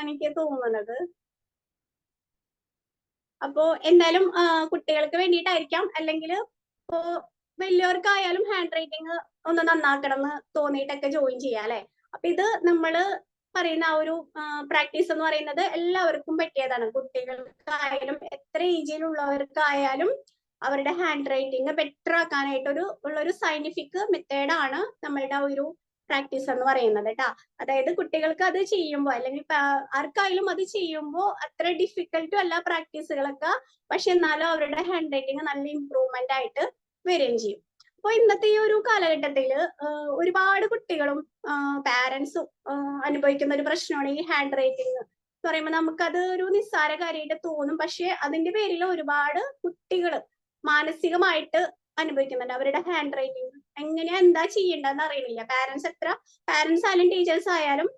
എനിക്ക് തോന്നുന്നത്. അപ്പോ എന്തായാലും കുട്ടികൾക്ക് വേണ്ടിയിട്ടായിരിക്കാം, അല്ലെങ്കിൽ ഇപ്പോ വലിയവർക്കായാലും ഹാൻഡ് റൈറ്റിംഗ് ഒന്ന് നന്നാക്കണം എന്ന് തോന്നിയിട്ടൊക്കെ ജോയിൻ ചെയ്യാം അല്ലെ. അപ്പൊ ഇത് നമ്മള് പറയുന്ന ആ ഒരു പ്രാക്ടീസ് എന്ന് പറയുന്നത് എല്ലാവർക്കും പറ്റിയതാണ്. കുട്ടികൾക്കായാലും എത്ര ഏജിലുള്ളവർക്കായാലും അവരുടെ ഹാൻഡ് റൈറ്റിംഗ് ബെറ്റർ ആക്കാനായിട്ട് ഉള്ളൊരു സയന്റിഫിക് മെത്തേഡാണ് നമ്മളുടെ ഒരു പ്രാക്ടീസ് എന്ന് പറയുന്നത് കേട്ടാ. അതായത് കുട്ടികൾക്ക് അത് ചെയ്യുമ്പോൾ അല്ലെങ്കിൽ ആർക്കായാലും അത് ചെയ്യുമ്പോൾ അത്ര ഡിഫിക്കൽട്ടും അല്ല പ്രാക്ടീസുകളൊക്കെ, പക്ഷെ എന്നാലും അവരുടെ ഹാൻഡ് റൈറ്റിംഗ് നല്ല ഇമ്പ്രൂവ്മെന്റ് ആയിട്ട് വരികയും ചെയ്യും. അപ്പൊ ഇന്നത്തെ ഈ ഒരു കാലഘട്ടത്തില് ഒരുപാട് കുട്ടികളും പാരന്റ്സും അനുഭവിക്കുന്ന ഒരു പ്രശ്നമാണ് ഈ ഹാൻഡ് റൈറ്റിംഗ് എന്ന് പറയുമ്പോൾ. നമുക്കത് ഒരു നിസ്സാര കാര്യമായിട്ട് തോന്നും, പക്ഷെ അതിന്റെ പേരിൽ ഒരുപാട് കുട്ടികൾ മാനസികമായിട്ട് അനുഭവിക്കുന്നുണ്ട്. അവരുടെ ഹാൻഡ് റൈറ്റിംഗ് എങ്ങനെയാ എന്താ ചെയ്യേണ്ടതെന്ന് അറിയണില്ല. പാരന്റ്സ് ആയാലും ടീച്ചേഴ്സ് ആയാലും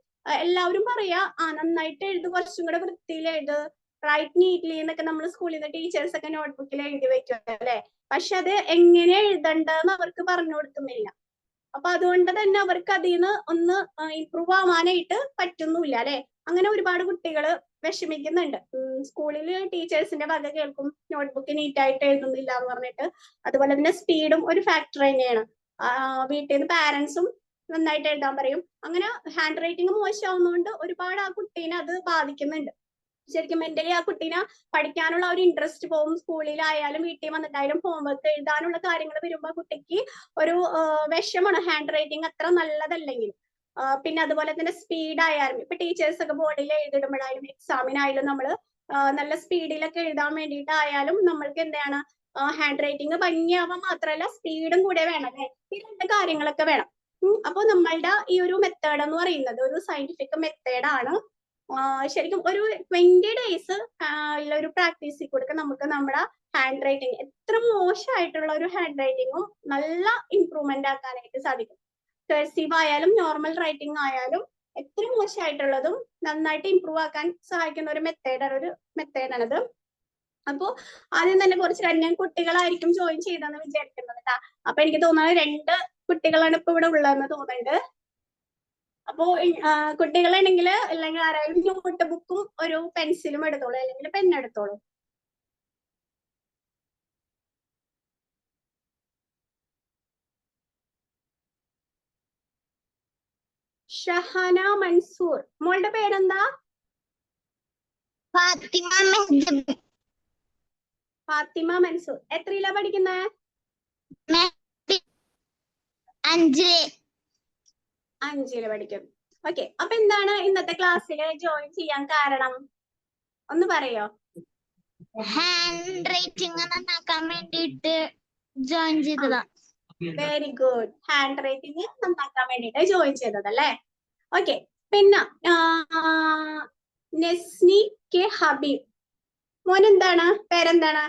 എല്ലാവരും പറയാ നന്നായിട്ട് എഴുത്, കുറച്ചും കൂടെ വൃത്തിയിൽ എഴുത്, റൈറ്റ് നീറ്റ്ലി എന്നൊക്കെ നമ്മൾ സ്കൂളിൽ നിന്ന് ടീച്ചേഴ്സ് ഒക്കെ നോട്ട്ബുക്കിൽ എഴുതി വെക്കും അല്ലെ. പക്ഷെ അത് എങ്ങനെ എഴുതണ്ടെന്ന് അവർക്ക് പറഞ്ഞു കൊടുക്കുന്നില്ല. അപ്പൊ അതുകൊണ്ട് തന്നെ അവർക്ക് അതിൽ നിന്ന് ഒന്ന് ഇമ്പ്രൂവ് ആവാനായിട്ട് പറ്റുന്നില്ല അല്ലെ. അങ്ങനെ ഒരുപാട് കുട്ടികൾ വിഷമിക്കുന്നുണ്ട്. സ്കൂളിൽ ടീച്ചേഴ്സിന്റെ വക കേൾക്കും നോട്ട്ബുക്ക് നീറ്റായിട്ട് എഴുതുന്നില്ല എന്ന് പറഞ്ഞിട്ട്. അതുപോലെ തന്നെ സ്പീഡും ഒരു ഫാക്ടർ തന്നെയാണ്. വീട്ടിൽ നിന്ന് പാരന്റ്സും നന്നായിട്ട് എഴുതാൻ പറയും. അങ്ങനെ ഹാൻഡ് റൈറ്റിംഗ് മോശമാവുന്നതുകൊണ്ട് ഒരുപാട് ആ കുട്ടീനെ അത് ബാധിക്കുന്നുണ്ട്. ശരിക്കും മെന്റലി ആ കുട്ടീനെ പഠിക്കാനുള്ള ഒരു ഇൻട്രസ്റ്റ് പോകും. സ്കൂളിലായാലും വീട്ടിൽ വന്നിട്ടായാലും ഹോംവർക്ക് എഴുതാനുള്ള കാര്യങ്ങൾ വരുമ്പോൾ കുട്ടിക്ക് ഒരു വിഷമാണ് ഹാൻഡ് റൈറ്റിംഗ് അത്ര നല്ലതല്ലെങ്കിൽ. പിന്നെ അതുപോലെ തന്നെ സ്പീഡ് ആയാലും ഇപ്പൊ ടീച്ചേഴ്സ് ഒക്കെ ബോർഡിൽ എഴുതിടുമ്പോഴായാലും എക്സാമിനായാലും നമ്മൾ നല്ല സ്പീഡിലൊക്കെ എഴുതാൻ വേണ്ടിയിട്ടായാലും നമ്മൾക്ക് എന്താണ് ഹാൻഡ് റൈറ്റിംഗ് ഭംഗിയാവാൻ മാത്രമല്ല സ്പീഡും കൂടെ വേണം അല്ലെ. ഈ രണ്ട് കാര്യങ്ങളൊക്കെ വേണം. അപ്പൊ നമ്മളുടെ ഈ ഒരു മെത്തേഡ് എന്ന് പറയുന്നത് ഒരു സയന്റിഫിക് മെത്തേഡാണ്. ശരിക്കും ഒരു 20 days ഒരു പ്രാക്ടീസിൽ കൊടുക്കുക നമുക്ക് നമ്മുടെ ഹാൻഡ് റൈറ്റിംഗ് എത്ര മോശമായിട്ടുള്ള ഒരു ഹാൻഡ് റൈറ്റിംഗും നല്ല ഇമ്പ്രൂവ്മെന്റ് ആക്കാനായിട്ട് സാധിക്കും. കഴ്സീവ് ആയാലും നോർമൽ റൈറ്റിംഗ് ആയാലും എത്ര മോശമായിട്ടുള്ളതും നന്നായിട്ട് ഇമ്പ്രൂവ് ആക്കാൻ സഹായിക്കുന്ന ഒരു മെത്തേഡാണിത്. അപ്പോ ആദ്യം തന്നെ കുറച്ച് കാര്യം, കുട്ടികളായിരിക്കും ജോയിൻ ചെയ്തെന്ന് വിചാരിക്കുന്നത് കേട്ടാ. അപ്പൊ എനിക്ക് തോന്നുന്നത് 2 കുട്ടികളാണ് ഇപ്പൊ ഇവിടെ ഉള്ളതെന്ന് തോന്നുന്നുണ്ട്. അപ്പോ കുട്ടികളുണ്ടെങ്കിൽ അല്ലെങ്കിൽ ആരായാലും നോട്ട് ബുക്കും ഒരു പെൻസിലും എടുത്തോളൂ, അല്ലെങ്കിൽ പെൻ എടുത്തോളൂ. ഷഹന മൻസൂർ, മോളുടെ പേരെന്താ? ഫാത്തിമ മൻസൂർ. എത്രയിലാ പഠിക്കുന്നത്? 5ല് പഠിക്കുന്നു. ഓക്കെ. അപ്പൊ എന്താണ് ഇന്നത്തെ ക്ലാസ്സിൽ ജോയിൻ ചെയ്യാൻ കാരണം ഒന്ന് പറയോ? ഹാൻഡ് റൈറ്റിംഗ് നന്നാക്കാൻ വേണ്ടിയിട്ട് ജോയിൻ ചെയ്തതാ. Very good. ഹാൻഡ് റൈറ്റിംഗ് നന്നാക്കാൻ വേണ്ടിയിട്ട് ജോയിൻ ചെയ്തതല്ലേ. ഓക്കെ. പിന്നെ നെസ്നി കെ ഹബീബ്, മോൻ എന്താണ് പേരെന്താണ്?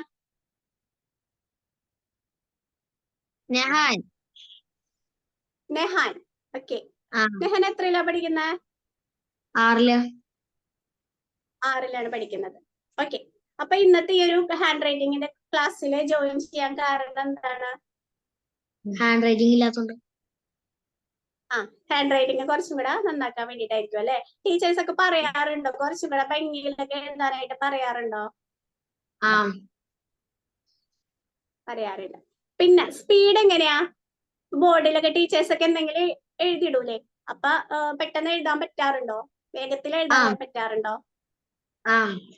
നെഹാൻ. നെഹാൻ. ഓക്കെ. നെഹാൻ എത്രയിലാ പഠിക്കുന്നത്? 6ലാണ് പഠിക്കുന്നത്. ഓക്കെ. അപ്പൊ ഇന്നത്തെ ഈ ഒരു ഹാൻഡ് റൈറ്റിംഗിന്റെ ക്ലാസ്സിൽ ജോയിൻ ചെയ്യാൻ കാരണം എന്താണ്? ഹാൻഡ് റൈറ്റിംഗ് ഇല്ലാത്തതുകൊണ്ട്. ഹാൻഡ് റൈറ്റിംഗ് കുറച്ചും കൂടെ നന്നാക്കാൻ വേണ്ടിയിട്ടായിരിക്കും അല്ലെ. ടീച്ചേഴ്സ് ഒക്കെ പറയാറുണ്ടോ കുറച്ചും കൂടെ ഭംഗിയിലൊക്കെ എഴുതാനായിട്ട് പറയാറുണ്ടോ? പറയാറില്ല. പിന്നെ സ്പീഡ് എങ്ങനെയാ? ബോർഡിലൊക്കെ ടീച്ചേഴ്സ് ഒക്കെ എന്തെങ്കിലും എഴുതിയിടൂലേ, അപ്പൊ പെട്ടെന്ന് എഴുതാൻ പറ്റാറുണ്ടോ? വേഗത്തിൽ എഴുതാൻ പറ്റാറുണ്ടോ?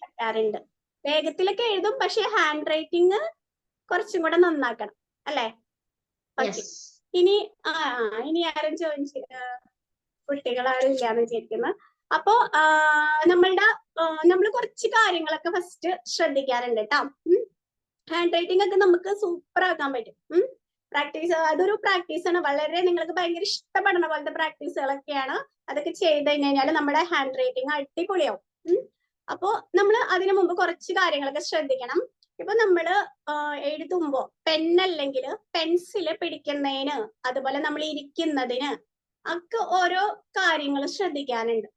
പറ്റാറുണ്ട്. വേഗത്തിലൊക്കെ എഴുതും, പക്ഷെ ഹാൻഡ് റൈറ്റിംഗ് കുറച്ചും കൂടെ നന്നാക്കണം അല്ലെ. ഇനി ആരും ജോയിൻ കുട്ടികളാരും ഇല്ലാന്ന് വിചാരിക്കുന്നു. അപ്പോ നമ്മൾ കുറച്ച് കാര്യങ്ങളൊക്കെ ഫസ്റ്റ് ശ്രദ്ധിക്കാറുണ്ട് കേട്ടോ. ഹാൻഡ് റൈറ്റിംഗ് ഒക്കെ നമുക്ക് സൂപ്പർ ആക്കാൻ പറ്റും. പ്രാക്ടീസ്, അതൊരു പ്രാക്ടീസാണ്. വളരെ നിങ്ങൾക്ക് ഭയങ്കര ഇഷ്ടപ്പെടുന്ന പോലത്തെ പ്രാക്ടീസുകളൊക്കെയാണ്. അതൊക്കെ ചെയ്ത് കഴിഞ്ഞാൽ നമ്മുടെ ഹാൻഡ് റൈറ്റിംഗ് അടിപൊളിയാവും. അപ്പോ നമ്മൾ അതിനു മുമ്പ് കുറച്ച് കാര്യങ്ങളൊക്കെ ശ്രദ്ധിക്കണം. ഇപ്പൊ നമ്മള് എഴുതുമ്പോ പെന്നല്ലെങ്കിൽ പെൻസില് പിടിക്കുന്നതിന്, അതുപോലെ നമ്മൾ ഇരിക്കുന്നതിന് ഒക്കെ ഓരോ കാര്യങ്ങൾ ശ്രദ്ധിക്കാനുണ്ട്.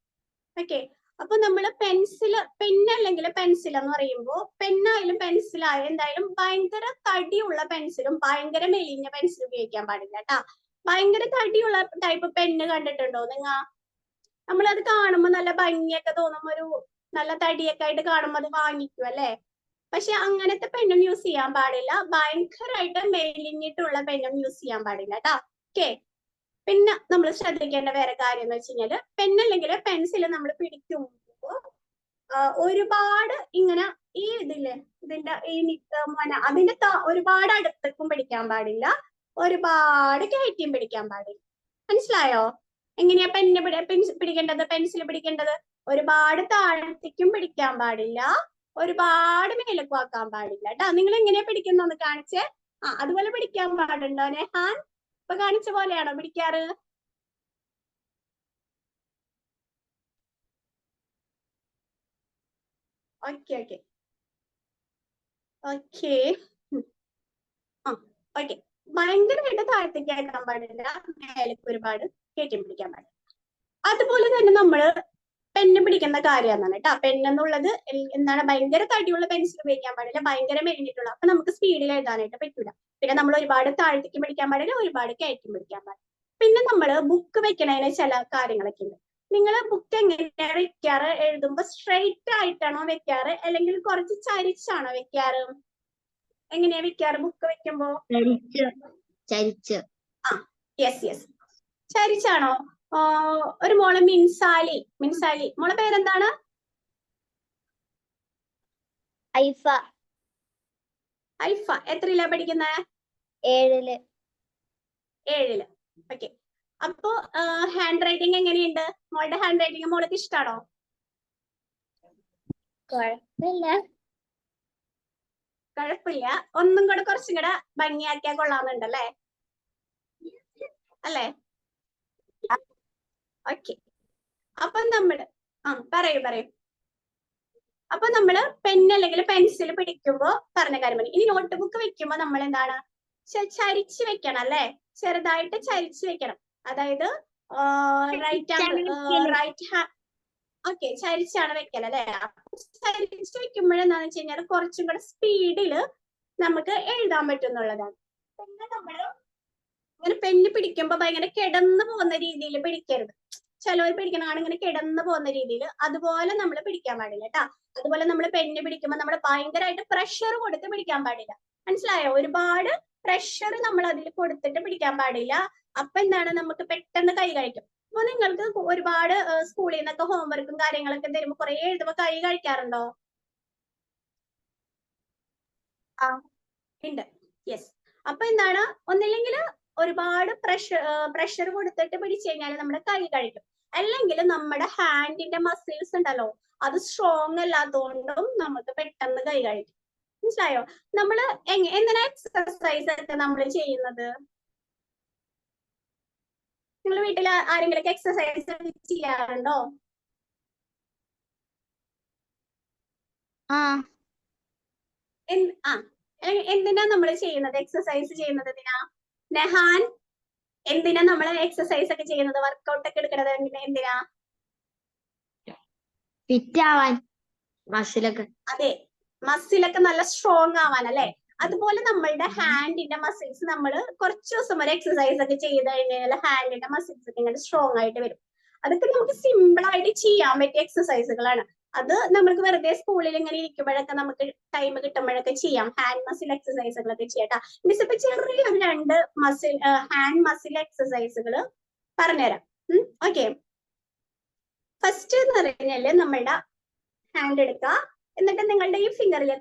ഓക്കെ. അപ്പൊ നമ്മള് പെന്നല്ലെങ്കിൽ പെൻസിൽ എന്ന് പറയുമ്പോ പെന്നായാലും പെൻസിലായാലും എന്തായാലും ഭയങ്കര തടിയുള്ള പെൻസിലും ഭയങ്കര മെലിഞ്ഞ പെൻസിലും ഉപയോഗിക്കാൻ പാടില്ല കേട്ടാ. ഭയങ്കര തടിയുള്ള ടൈപ്പ് പെണ്ണ് കണ്ടിട്ടുണ്ടോ നിങ്ങൾ? നമ്മളത് കാണുമ്പോൾ നല്ല ഭംഗിയൊക്കെ തോന്നും, ഒരു നല്ല തടിയൊക്കെ ആയിട്ട് കാണുമ്പോൾ അത് വാങ്ങിക്കും അല്ലേ. പക്ഷെ അങ്ങനത്തെ പെന്നും യൂസ് ചെയ്യാൻ പാടില്ല, ഭയങ്കരമായിട്ട് മെലിഞ്ഞിട്ടുള്ള പെന്നും യൂസ് ചെയ്യാൻ പാടില്ല കേട്ടോ. ഓക്കെ, പിന്നെ നമ്മൾ ശ്രദ്ധിക്കേണ്ട വേറെ കാര്യം എന്ന് വെച്ച് കഴിഞ്ഞാല് പെന്നല്ലെങ്കിൽ പെൻസിൽ നമ്മൾ പിടിക്കുമ്പോൾ ഒരുപാട് ഇങ്ങനെ ഈ ഇതിന്റെ ഈ അതിന്റെ ഒരുപാട് അടുത്തേക്കും പിടിക്കാൻ പാടില്ല, ഒരുപാട് കയറ്റിയും പിടിക്കാൻ പാടില്ല. മനസ്സിലായോ എങ്ങനെയാ പിടിക്കേണ്ടത്, പെൻസിൽ പിടിക്കേണ്ടത്? ഒരുപാട് താഴത്തേക്കും പിടിക്കാൻ പാടില്ല, ഒരുപാട് മേലേക്കും ആക്കാൻ പാടില്ല കേട്ടോ. നിങ്ങൾ എങ്ങനെയാ പിടിക്കുന്നൊന്ന് കാണിച്ചേ. അതുപോലെ പിടിക്കാൻ പാടുണ്ടോ നെഹാൻ? ഇപ്പൊ കാണിച്ച പോലെയാണോ പിടിക്കാറ്? Okay okay okay okay. ഭയങ്കരമായിട്ട് താഴത്തേക്ക് അയക്കാൻ പാടില്ല, മേലേക്ക് ഒരുപാട് കയറ്റി പിടിക്കാൻ പാടില്ല. അതുപോലെ തന്നെ നമ്മള് പെണ്ണ് പിടിക്കുന്ന കാര്യമാണ് കേട്ടോ. പെണ്ണെന്നുള്ളത് എന്താണ്, ഭയങ്കര തടിയുള്ള പെൻസിൽ ഉപയോഗിക്കാൻ പാടില്ല, ഭയങ്കര മെലിഞ്ഞിട്ടുള്ള, അപ്പൊ നമുക്ക് സ്പീഡിൽ എഴുതാനായിട്ട് പറ്റൂല. പിന്നെ നമ്മൾ ഒരുപാട് താഴത്തേക്ക് പിടിക്കാൻ പാടില്ല, ഒരുപാട് കയറ്റി പിടിക്കാൻ പാടില്ല. പിന്നെ നമ്മൾ ബുക്ക് വെക്കണതിന് ചില കാര്യങ്ങളൊക്കെ ഉണ്ട്. നിങ്ങൾ ബുക്ക് എങ്ങനെയാ വെക്കാറ്? എഴുതുമ്പോ സ്ട്രെയിറ്റ് ആയിട്ടാണോ വെക്കാറ്, അല്ലെങ്കിൽ കുറച്ച് ചരിച്ചാണോ വെക്കാറ്? എങ്ങനെയാ വെക്കാറ് ബുക്ക് വെക്കുമ്പോ? യെസ് യെസ്, ചരിച്ചാണോ? ഒരു മോള് മിൻസാലി, മോളെ പേരെന്താണ്? ഐഫ. ഐഫ എത്രയിലാ പഠിക്കുന്നത്? 7ല്. ഓക്കെ. അപ്പോ ഹാൻഡ് റൈറ്റിംഗ് എങ്ങനെയുണ്ട്? മോളുടെ ഹാൻഡ് റൈറ്റിംഗ് മോൾക്ക് ഇഷ്ടാണോ? കുഴപ്പമില്ല, ഒന്നും കൂടെ കുറച്ചും കൂടെ ഭംഗിയാക്കിയാൽ കൊള്ളാമെന്നുണ്ടല്ലേ, അല്ലേ? ഓക്കെ. അപ്പൊ നമ്മള് പറയൂ. അപ്പൊ നമ്മള് പെൻ അല്ലെങ്കിൽ പെൻസിൽ പിടിക്കുമ്പോ പറഞ്ഞ കാര്യം മതി. ഇനി നോട്ട് ബുക്ക് വെക്കുമ്പോ നമ്മൾ എന്താണ്, ചരിച്ച് വെക്കണം അല്ലെ, ചെറുതായിട്ട് ചരിച്ച് വെക്കണം. അതായത് റൈറ്റ് ഹാൻഡ്. ഓക്കെ, ചരിച്ചാണ് വെക്കൽ അല്ലെ. ചരിച്ച് വെക്കുമ്പോഴെന്താന്ന് വെച്ച് കഴിഞ്ഞാൽ കുറച്ചും കൂടെ സ്പീഡില് നമുക്ക് എഴുതാൻ പറ്റുന്നുള്ളതാണ്. പിന്നെ നമ്മള് ഇങ്ങനെ പെന്ന് പിടിക്കുമ്പോ ഭയങ്കര കിടന്നു പോകുന്ന രീതിയിൽ പിടിക്കരുത്. ചിലവർ പിടിക്കണതാണ് ഇങ്ങനെ കിടന്നു പോകുന്ന രീതിയിൽ, അതുപോലെ നമ്മൾ പിടിക്കാൻ പാടില്ല കേട്ടാ. അതുപോലെ നമ്മൾ പെന്ന് പിടിക്കുമ്പോൾ നമ്മൾ ഭയങ്കരമായിട്ട് പ്രഷർ കൊടുത്ത് പിടിക്കാൻ പാടില്ല. മനസ്സിലായോ? ഒരുപാട് പ്രഷർ നമ്മൾ അതിൽ കൊടുത്തിട്ട് പിടിക്കാൻ പാടില്ല. അപ്പൊ എന്താണ്, നമുക്ക് പെട്ടെന്ന് കൈ കഴിക്കും. അപ്പൊ നിങ്ങൾക്ക് ഒരുപാട് സ്കൂളിൽ നിന്നൊക്കെ ഹോംവർക്കും കാര്യങ്ങളൊക്കെ തരുമ്പോൾ കുറെ എഴുതുമ്പോൾ കൈ കഴിക്കാറുണ്ടോ? ഉണ്ട്. യെസ്. അപ്പൊ എന്താണ്, ഒന്നില്ലെങ്കിൽ ഒരുപാട് പ്രഷർ കൊടുത്തിട്ട് പിടിച്ചു കഴിഞ്ഞാൽ നമ്മുടെ കൈ കഴിക്കും. അല്ലെങ്കിൽ നമ്മുടെ ഹാൻഡിന്റെ മസിൽസ് ഉണ്ടല്ലോ, അത് സ്ട്രോങ് അല്ലാത്തതുകൊണ്ടും നമുക്ക് പെട്ടെന്ന് കൈ കഴിക്കും. മനസ്സിലായോ? നമ്മള് എന്തിനാ എക്സസൈസ് ഒക്കെ നമ്മൾ ചെയ്യുന്നത്? നിങ്ങൾ വീട്ടിൽ ആരെങ്കിലും എക്സസൈസ് ചെയ്യാറുണ്ടോ? എന്തിനാ നമ്മൾ ചെയ്യുന്നത്, എക്സസൈസ് ചെയ്യുന്നത് എന്തിനാ? നെഹാൻ, എന്തിനാ നമ്മൾ എക്സസൈസ് ഒക്കെ ചെയ്യുന്നത്, വർക്കൗട്ട് ഒക്കെ എടുക്കുന്നത് എന്തിനാ? ഫിറ്റ് ആവാൻ, മസിലൊക്കെ. അതെ, മസിലൊക്കെ നല്ല സ്ട്രോങ് ആവാൻ അല്ലെ. അതുപോലെ നമ്മളുടെ ഹാൻഡിന്റെ മസിൽസ് നമ്മൾ കുറച്ച് ദിവസം വരെ എക്സസൈസ് ഒക്കെ ചെയ്ത് കഴിഞ്ഞാൽ ഹാൻഡിന്റെ മസിൽസ് ഒക്കെ ഇങ്ങനെ സ്ട്രോങ് ആയിട്ട് വരും. അതൊക്കെ നമുക്ക് സിമ്പിൾ ആയിട്ട് ചെയ്യാൻ പറ്റിയ എക്സസൈസുകളാണ്. അത് നമുക്ക് വെറുതെ സ്കൂളിൽ ഇങ്ങനെ ഇരിക്കുമ്പോഴൊക്കെ നമുക്ക് ടൈം കിട്ടുമ്പോഴൊക്കെ ചെയ്യാം. ഹാൻഡ് മസിൽ എക്സസൈസുകളൊക്കെ ചെയ്യാം. മിസ് ഇപ്പൊ ചെറിയൊരു 2 ഹാൻഡ് മസിൽ എക്സസൈസുകൾ പറഞ്ഞുതരാം. ഓക്കെ, ഫസ്റ്റ് എന്ന് പറഞ്ഞാല് നമ്മളുടെ ഹാൻഡ് എടുക്കുക, എന്നിട്ട് നിങ്ങളുടെ ഈ ഫിംഗറിൽ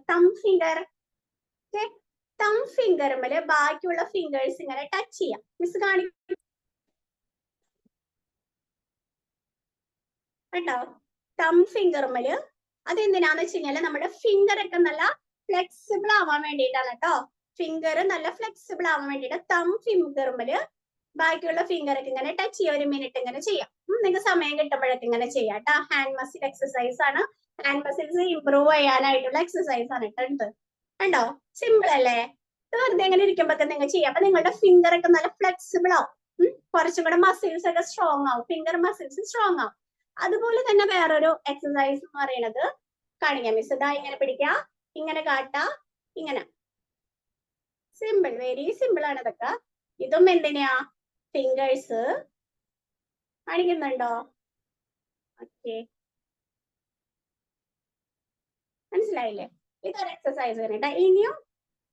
തം ഫിംഗറുമേല് ബാക്കിയുള്ള ഫിംഗേഴ്സ് ഇങ്ങനെ ടച്ച് ചെയ്യാം. മിസ് കാണിക്കും കേട്ടോ. തം ഫിംഗറുമേല് അതെന്തിനാന്ന് വെച്ച് കഴിഞ്ഞാല് നമ്മുടെ ഫിംഗർ ഒക്കെ നല്ല ഫ്ലെക്സിബിൾ ആവാൻ വേണ്ടിയിട്ടാണ് കേട്ടോ. ഫിംഗർ നല്ല ഫ്ലെക്സിബിൾ ആവാൻ വേണ്ടിയിട്ട് തം ഫിംഗറുമേല് ബാക്കിയുള്ള ഫിംഗർ ഒക്കെ ഇങ്ങനെ ടച്ച് ചെയ്യാം. 1 മിനിറ്റ് ഇങ്ങനെ ചെയ്യാം. നിങ്ങൾക്ക് സമയം കിട്ടുമ്പോഴൊക്കെ ഇങ്ങനെ ചെയ്യാം കേട്ടോ. ഹാൻഡ് മസിൽ എക്സസൈസ് ആണ്, ഹാൻഡ് മസിൽസ് ഇംപ്രൂവ് ചെയ്യാനായിട്ടുള്ള എക്സസൈസ് ആണ് കേട്ടോ. കണ്ടോ, സിമ്പിൾ അല്ലേ? വെറുതെ എങ്ങനെ ഇരിക്കുമ്പോ നിങ്ങൾ ചെയ്യാം. അപ്പൊ നിങ്ങളുടെ ഫിംഗർ ഒക്കെ നല്ല ഫ്ലെക്സിബിൾ ആവും, കുറച്ചും കൂടെ മസിൽസ് ഒക്കെ സ്ട്രോങ് ആവും, ഫിംഗർ മസിൽസ് സ്ട്രോങ് ആവും. അതുപോലെ തന്നെ വേറൊരു എക്സസൈസ് എന്ന് പറയുന്നത് കാണിക്കാം മിസ്. ഇതാ ഇങ്ങനെ പിടിക്കാം, ഇങ്ങനെ കാട്ടാ, ഇങ്ങനെ. സിമ്പിൾ, വെരി സിമ്പിൾ ആണ് ഇതൊക്കെ. ഇതും എന്തിനാ, ഫിംഗേഴ്സ് കാണിക്കുന്നുണ്ടോ? ഓക്കെ, മനസ്സിലായില്ലേ? ഇതൊരു എക്സസൈസ് കേട്ടോ. ഇനിയും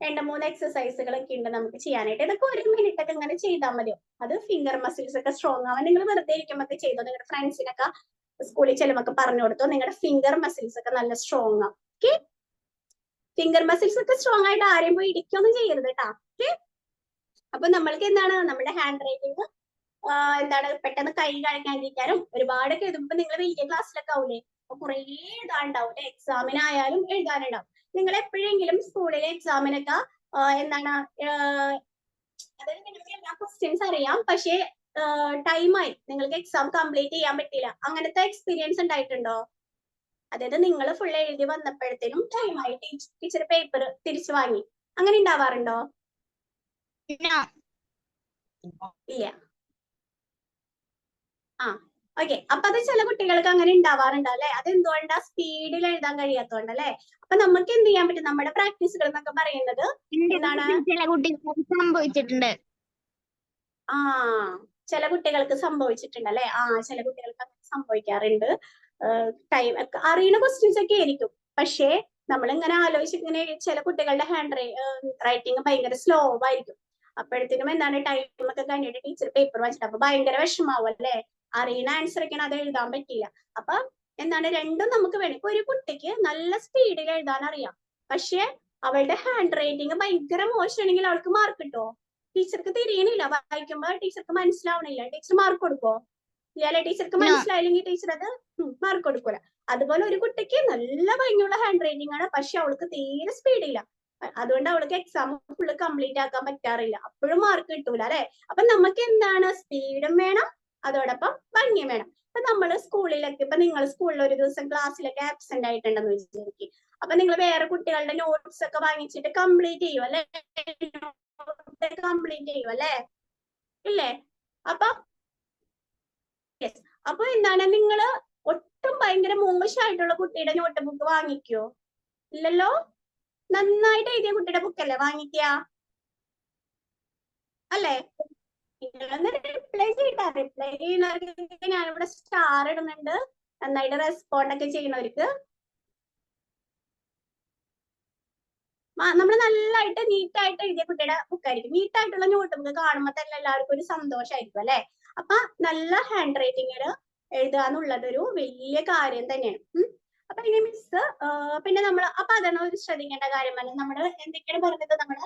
2-3 എക്സസൈസുകളൊക്കെ ഉണ്ട് നമുക്ക് ചെയ്യാനായിട്ട്. ഇതൊക്കെ 1 മിനിറ്റ് ഒക്കെ ഇങ്ങനെ ചെയ്താൽ മതിയോ. അത് ഫിംഗർ മസിൽസ് ഒക്കെ സ്ട്രോങ് ആവാൻ നിങ്ങൾ വെറുതെ ഇരിക്കുമ്പോൾ ചെയ്തോ. നിങ്ങളുടെ ഫ്രണ്ട്സിനൊക്കെ സ്കൂളിൽ ചെല്ലുമ്പോൾ പറഞ്ഞു കൊടുത്തോ. നിങ്ങളുടെ ഫിംഗർ മസിൽസ് ഒക്കെ നല്ല സ്ട്രോങ് ആവും. ഓക്കെ, ഫിംഗർ മസിൽസ് ഒക്കെ സ്ട്രോങ് ആയിട്ട് ആരെയും പോയി ഇടിക്കൊന്നും ചെയ്യരുത് കേട്ടോ. ഓക്കെ, അപ്പൊ നമ്മൾക്ക് എന്താണ് നമ്മുടെ ഹാൻഡ് റൈറ്റിംഗ് എന്താണ് പെട്ടെന്ന് കൈ കഴിക്കാതിരിക്കാനും ഒരുപാട് എഴുതുമ്പോ നിങ്ങൾ വലിയ ക്ലാസ്സിലൊക്കെ ആവൂലേ, അപ്പൊ കുറേ എഴുതാനുണ്ടാവും. എക്സാമിനായാലും എഴുതാനുണ്ടാവും. നിങ്ങൾ എപ്പോഴെങ്കിലും സ്കൂളിലെ എക്സാമിനൊക്കെ എന്താണ് അതായത് നിങ്ങൾക്ക് എല്ലാ ക്വസ്റ്റ്യൻസ് അറിയാം, പക്ഷേ ടൈമായി നിങ്ങൾക്ക് എക്സാം കംപ്ലീറ്റ് ചെയ്യാൻ പറ്റില്ല, അങ്ങനത്തെ എക്സ്പീരിയൻസ് ഉണ്ടായിട്ടുണ്ടോ? അതായത് നിങ്ങൾ ഫുൾ എഴുതി വന്നപ്പോഴത്തേനും ടൈമായി, ടീച്ചർ പേപ്പർ തിരിച്ചു വാങ്ങി, അങ്ങനെ ഉണ്ടാവാറുണ്ടോ? ഇല്ല. ആ, ഓക്കെ. അപ്പൊ അത് ചില കുട്ടികൾക്ക് അങ്ങനെ ഉണ്ടാവാറുണ്ട് അല്ലെ. അതെന്തുകൊണ്ടാ? സ്പീഡിൽ എഴുതാൻ കഴിയാത്തതുകൊണ്ടല്ലേ. അപ്പൊ നമുക്ക് എന്ത് ചെയ്യാൻ പറ്റും? നമ്മുടെ പ്രാക്ടീസുകൾ എന്നൊക്കെ പറയുന്നത് എന്താണ്? ചില കുട്ടികൾക്ക് സംഭവിച്ചിട്ടുണ്ട്. ആ, ചില കുട്ടികൾക്ക് സംഭവിച്ചിട്ടുണ്ട് അല്ലെ. ആ, ചില കുട്ടികൾക്ക് അങ്ങനെ സംഭവിക്കാറുണ്ട്. ടൈം അറിയുന്ന ക്വസ്റ്റ്യൻസ് ഒക്കെ ആയിരിക്കും, പക്ഷേ നമ്മൾ ഇങ്ങനെ ആലോചിച്ച് ഇങ്ങനെ ചില കുട്ടികളുടെ ഹാൻഡ് റൈറ്റിംഗ് ഭയങ്കര സ്ലോ ആയിരിക്കും. അപ്പോഴത്തേനും എന്താണ് ടൈം ഒക്കെ കഴിഞ്ഞിട്ട് ടീച്ചർ പേപ്പർ വായിച്ചിട്ട് അപ്പൊ ഭയങ്കര വിഷമാവും അല്ലെ. അറിയുന്ന ആൻസർ ഒക്കെയാണ്, അത് എഴുതാൻ പറ്റില്ല. അപ്പൊ എന്താണ് രണ്ടും നമുക്ക് വേണം. ഇപ്പൊ ഒരു കുട്ടിക്ക് നല്ല സ്പീഡിൽ എഴുതാൻ അറിയാം, പക്ഷെ അവളുടെ ഹാൻഡ് റൈറ്റിംഗ് ഭയങ്കര മോശമാണെങ്കിൽ അവൾക്ക് മാർക്ക് കിട്ടുമോ? ടീച്ചർക്ക് തിരിയണില്ല, വായിക്കുമ്പോ ടീച്ചർക്ക് മനസ്സിലാവണില്ല, ടീച്ചർ മാർക്ക് കൊടുക്കോ? ഇല്ല, ടീച്ചർക്ക് മനസ്സിലായില്ലെങ്കിൽ ടീച്ചർ അത് മാർക്ക് കൊടുക്കൂല. അതുപോലെ ഒരു കുട്ടിക്ക് നല്ല ഭംഗിയുള്ള ഹാൻഡ് റൈറ്റിംഗ് ആണ്, പക്ഷെ അവൾക്ക് തീരെ സ്പീഡില്ല, അതുകൊണ്ട് അവൾക്ക് എക്സാം ഫുള്ള് കംപ്ലീറ്റ് ആക്കാൻ പറ്റാറില്ല, അപ്പോഴും മാർക്ക് കിട്ടൂല അല്ലെ. അപ്പൊ നമുക്ക് എന്താണ് സ്പീഡും വേണം, അതോടൊപ്പം ഭംഗിയും വേണം. അപ്പൊ നമ്മള് സ്കൂളിലൊക്കെ ഇപ്പൊ നിങ്ങൾ സ്കൂളിൽ ഒരു ദിവസം ക്ലാസ്സിലൊക്കെ ആബ്സെന്റ് ആയിട്ടുണ്ടെന്ന് വിചാരിക്കും. അപ്പൊ നിങ്ങൾ വേറെ കുട്ടികളുടെ നോട്ട്സ് ഒക്കെ വാങ്ങിച്ചിട്ട് കംപ്ലീറ്റ് ചെയ്യും അല്ലെ, കംപ്ലീറ്റ് ചെയ്യും അല്ലെ, ഇല്ലേ? അപ്പൊ യെസ്, അപ്പൊ എന്താണ് നിങ്ങൾ ഒട്ടും ഭയങ്കര മോശമായിട്ടുള്ള കുട്ടിയുടെ നോട്ട് ബുക്ക് വാങ്ങിക്കോ? ഇല്ലല്ലോ. നന്നായിട്ട് എഴുതിയ കുട്ടിയുടെ ബുക്കല്ലേ വാങ്ങിക്കുക അല്ലേ? നിങ്ങളൊന്ന് റിപ്ലൈ ചെയ്യട്ടാ. റിപ്ലൈ ചെയ്യുന്നവർക്ക് ഞാനിവിടെ സ്റ്റാർ ഇടുന്നുണ്ട്, നന്നായിട്ട് റെസ്പോണ്ട് ഒക്കെ ചെയ്യുന്നവർക്ക്. നമ്മൾ നല്ലതായിട്ട് നീറ്റായിട്ട് എഴുതിയ കുട്ടിയുടെ ബുക്കായിരിക്കും. നീറ്റായിട്ടുള്ള നോട്ട് ബുക്ക് കാണുമ്പോൾ തന്നെ എല്ലാവർക്കും ഒരു സന്തോഷമായിരിക്കും അല്ലെ. അപ്പൊ നല്ല ഹാൻഡ് റൈറ്റിംഗിൽ എഴുതുക എന്നുള്ളത് ഒരു വലിയ കാര്യം തന്നെയാണ്. അപ്പൊ ഇനി മിസ് പിന്നെ നമ്മൾ അപ്പൊ അതാണ് ഒരു ശ്രദ്ധിക്കേണ്ട കാര്യം. നമ്മൾ എന്തൊക്കെയാണ് പറഞ്ഞത്? നമ്മള്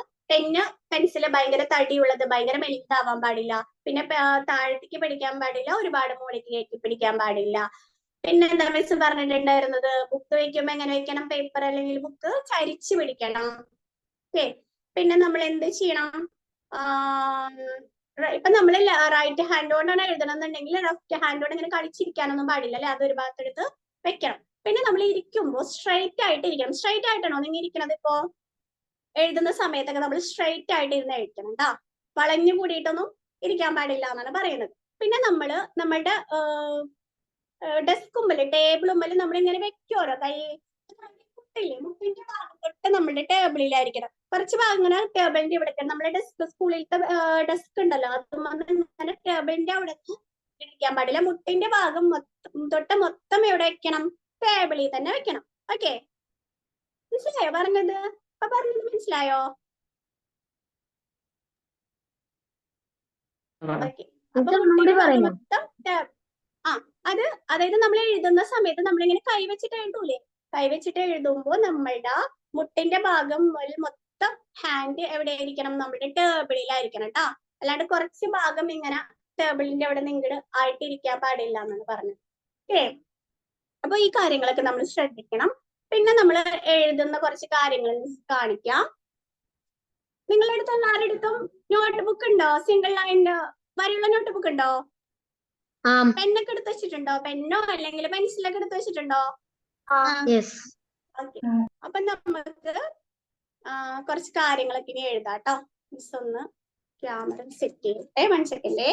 പെൻസില് ഭയങ്കര തടിയുള്ളത്, ഭയങ്കര മെലിതാവാൻ പാടില്ല, പിന്നെ താഴത്തേക്ക് പിടിക്കാൻ പാടില്ല, ഒരുപാട് മുകളിലേക്ക് പിടിക്കാൻ പാടില്ല. പിന്നെ എന്താ മിസ് പറഞ്ഞിട്ടുണ്ടായിരുന്നത്? ബുക്ക് വെക്കുമ്പോ എങ്ങനെ വെക്കണം? പേപ്പർ അല്ലെങ്കിൽ ബുക്ക് ചരിച്ചു പിടിക്കണം. ഓക്കെ, പിന്നെ നമ്മൾ എന്ത് ചെയ്യണം? ഇപ്പൊ നമ്മൾ റൈറ്റ് ഹാൻഡ് കൊണ്ടാണ് എഴുതണം എന്നുണ്ടെങ്കിൽ ലെഫ്റ്റ് ഹാൻഡ് കൊണ്ട് ഇങ്ങനെ കളിച്ചിരിക്കാനൊന്നും പാടില്ല അല്ലെ, അതൊരു ഭാഗത്തെടുത്ത് വെക്കണം. പിന്നെ നമ്മൾ ഇരിക്കുമ്പോൾ സ്ട്രൈറ്റ് ആയിട്ട് ഇരിക്കണം. സ്ട്രൈറ്റ് ആയിട്ടാണോ നിങ്ങൾ ഇരിക്കണത്? ഇപ്പോ എഴുതുന്ന സമയത്തൊക്കെ നമ്മൾ സ്ട്രൈറ്റ് ആയിട്ട് ഇരുന്ന് എഴുതണം കേട്ടോ, വളഞ്ഞു കൂടിയിട്ടൊന്നും ഇരിക്കാൻ പാടില്ല എന്നാണ് പറയുന്നത്. പിന്നെ നമ്മളുടെ ഡെസ്ക് മുമ്പില് ടേബിൾ മുമ്പിൽ നമ്മൾ ഇങ്ങനെ വെക്കുമല്ലോ കൈ, മുട്ടില്ലേ, മുട്ടിന്റെ ഭാഗം തൊട്ട് നമ്മുടെ ടേബിളിലായിരിക്കണം. കുറച്ച് ഭാഗം ഇങ്ങനെ ടേബിളിന്റെ ഇവിടെ നമ്മുടെ ഡെസ്ക്, സ്കൂളിലത്തെ ഡെസ്ക് ഉണ്ടല്ലോ, അത് ഇങ്ങനെ ടേബിളിന്റെ അവിടെ ഇരിക്കാൻ പാടില്ല. മുട്ടിന്റെ ഭാഗം തൊട്ട് മൊത്തം എവിടെ വെക്കണം? ടേബിളിൽ തന്നെ വെക്കണം. ഓക്കെ, മനസ്സിലായോ പറഞ്ഞത്? അപ്പൊ പറഞ്ഞത് മനസ്സിലായോ? ഓക്കെ, അപ്പൊ മുട്ടിന്റെ ഭാഗം മൊത്തം അത് അതായത് നമ്മൾ എഴുതുന്ന സമയത്ത് നമ്മളിങ്ങനെ കൈവച്ചിട്ട് എഴുതൂലേ, കൈവച്ചിട്ട് എഴുതുമ്പോൾ നമ്മളുടെ മുട്ടിന്റെ ഭാഗം മൊത്തം ഹാൻഡ് എവിടെയായിരിക്കണം? നമ്മുടെ ടേബിളിലായിരിക്കണം കേട്ടോ, അല്ലാണ്ട് കുറച്ച് ഭാഗം ഇങ്ങനെ ടേബിളിന്റെ അവിടെ നിങ്ങട് ആയിട്ടിരിക്കാൻ പാടില്ല എന്നാണ് പറഞ്ഞത്. ഓക്കെ, അപ്പൊ ഈ കാര്യങ്ങളൊക്കെ നമ്മൾ ശ്രദ്ധിക്കണം. പിന്നെ നമ്മൾ എഴുതുന്ന കുറച്ച് കാര്യങ്ങൾ കാണിക്കാം. നിങ്ങളുടെ അടുത്ത് എല്ലാവരുടെ നോട്ട് ബുക്ക് ഉണ്ടോ? സിംഗിൾ ലൈൻ്റെ വരെയുള്ള നോട്ട് ബുക്ക് ഉണ്ടോ? പെന്നൊക്കെ എടുത്ത് വെച്ചിട്ടുണ്ടോ? പെന്നോ അല്ലെങ്കിൽ പെൻസിലൊക്കെ എടുത്ത് വെച്ചിട്ടുണ്ടോ? ഓക്കെ, അപ്പൊ നമുക്ക് കുറച്ച് കാര്യങ്ങളൊക്കെ ഇനി എഴുതാട്ടോ. മിസ് ഒന്ന് ക്യാമറ സെറ്റ് ചെയ്യട്ടെ, 1 സെക്കൻഡ്.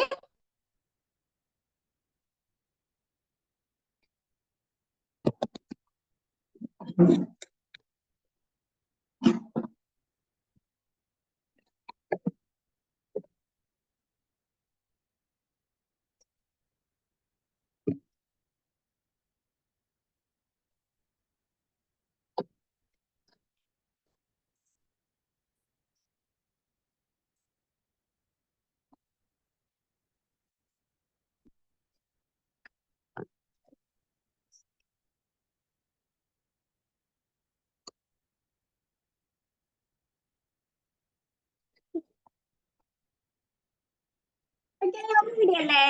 കുട്ടികൾക്കെല്ലാം റെഡിയല്ലേ?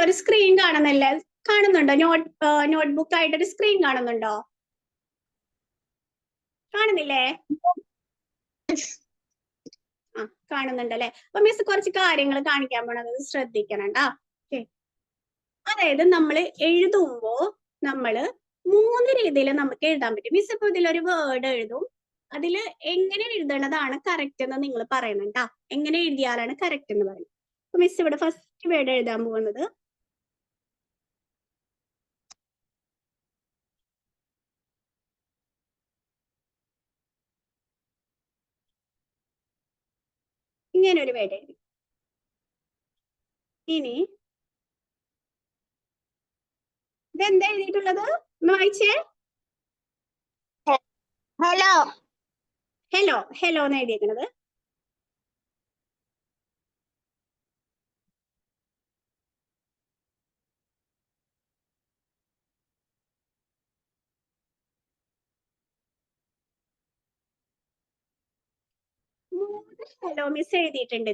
ഒരു സ്ക്രീൻ കാണുന്നുണ്ടോ? നോട്ട്ബുക്ക് ആയിട്ട് ഒരു സ്ക്രീൻ കാണുന്നുണ്ടോ? കാണുന്നില്ലേ? ആ കാണുന്നുണ്ടല്ലേ. അപ്പൊ മിസ് കുറച്ച് കാര്യങ്ങൾ കാണിക്കാൻ പോണത് ശ്രദ്ധിക്കണം ട്ടാ. അതായത് നമ്മൾ എഴുതുമ്പോ നമ്മള് 3 രീതിയിൽ നമുക്ക് എഴുതാൻ പറ്റും. മിസ് ഇപ്പൊ ഇതിലൊരു വേർഡ് എഴുതും. അതില് എങ്ങനെ എഴുതണതാണ് കറക്റ്റ് എന്ന് നിങ്ങൾ പറയണം ട്ടാ. എങ്ങനെ എഴുതിയാലാണ് കറക്റ്റ് എന്ന് പറയുന്നത്. അപ്പൊ മിസ് ഇവിടെ ഫസ്റ്റ് വേർഡ് എഴുതാൻ പോകുന്നത് ഇങ്ങനെ ഒരു വേർഡ് എഴുതി. ഇനി ഇതെന്താ എഴുതിയിട്ടുള്ളത്? ഒന്ന് വായിച്ചേ. ഹലോ. ഹലോ ഹലോ എന്ന് എഴുതിയിരിക്കുന്നത്. ഹലോ മിസ് എഴുതിയിട്ടുണ്ട്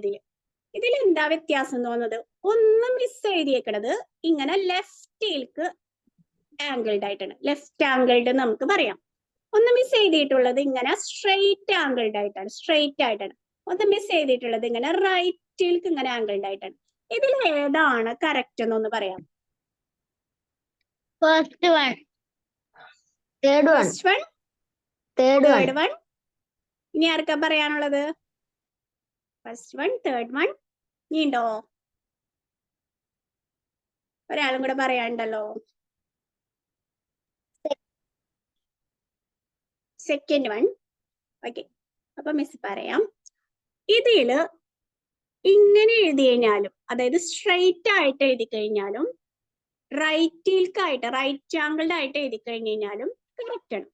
ഇതിൽ എന്താ വ്യത്യാസം തോന്നുന്നത്? ഒന്ന് മിസ് എഴുതിയേക്കണത് ഇങ്ങനെ ലെഫ്റ്റിലേക്ക് ആംഗിൾഡ് ആയിട്ടാണ്. ലെഫ്റ്റ് ആംഗിൾഡ് നമുക്ക് പറയാം. ഒന്ന് മിസ് എഴുതിയിട്ടുള്ളത് ഇങ്ങനെ സ്ട്രെയിറ്റ് ആംഗിൾഡ് ആയിട്ടാണ്. സ്ട്രെയിറ്റ് ആയിട്ടാണ്. ഒന്ന് മിസ് എഴുതിയിട്ടുള്ളത് ഇങ്ങനെ റൈറ്റിലേക്ക് ഇങ്ങനെ ആംഗിൾഡ് ആയിട്ടാണ്. ഇതിൽ ഏതാണ് കറക്റ്റ് എന്നൊന്ന് പറയാം? First one. Third one. First one, third one. ഇനി ആർക്കാ പറയാനുള്ളത്? First one, third one. ഇനി ഉണ്ടോ? ഒരാളും കൂടെ പറയാനുണ്ടല്ലോ. Second one. ഓക്കെ, അപ്പൊ മിസ് പറയാം. ഇതില് ഇങ്ങനെ എഴുതി കഴിഞ്ഞാലും, അതായത് സ്ട്രെയിറ്റ് ആയിട്ട് എഴുതി കഴിഞ്ഞാലും, റൈറ്റിൽക്കായിട്ട് റൈറ്റ് ആംഗിൾഡ് ആയിട്ട് എഴുതി കഴിഞ്ഞാലും കറക്റ്റ് ആണ്.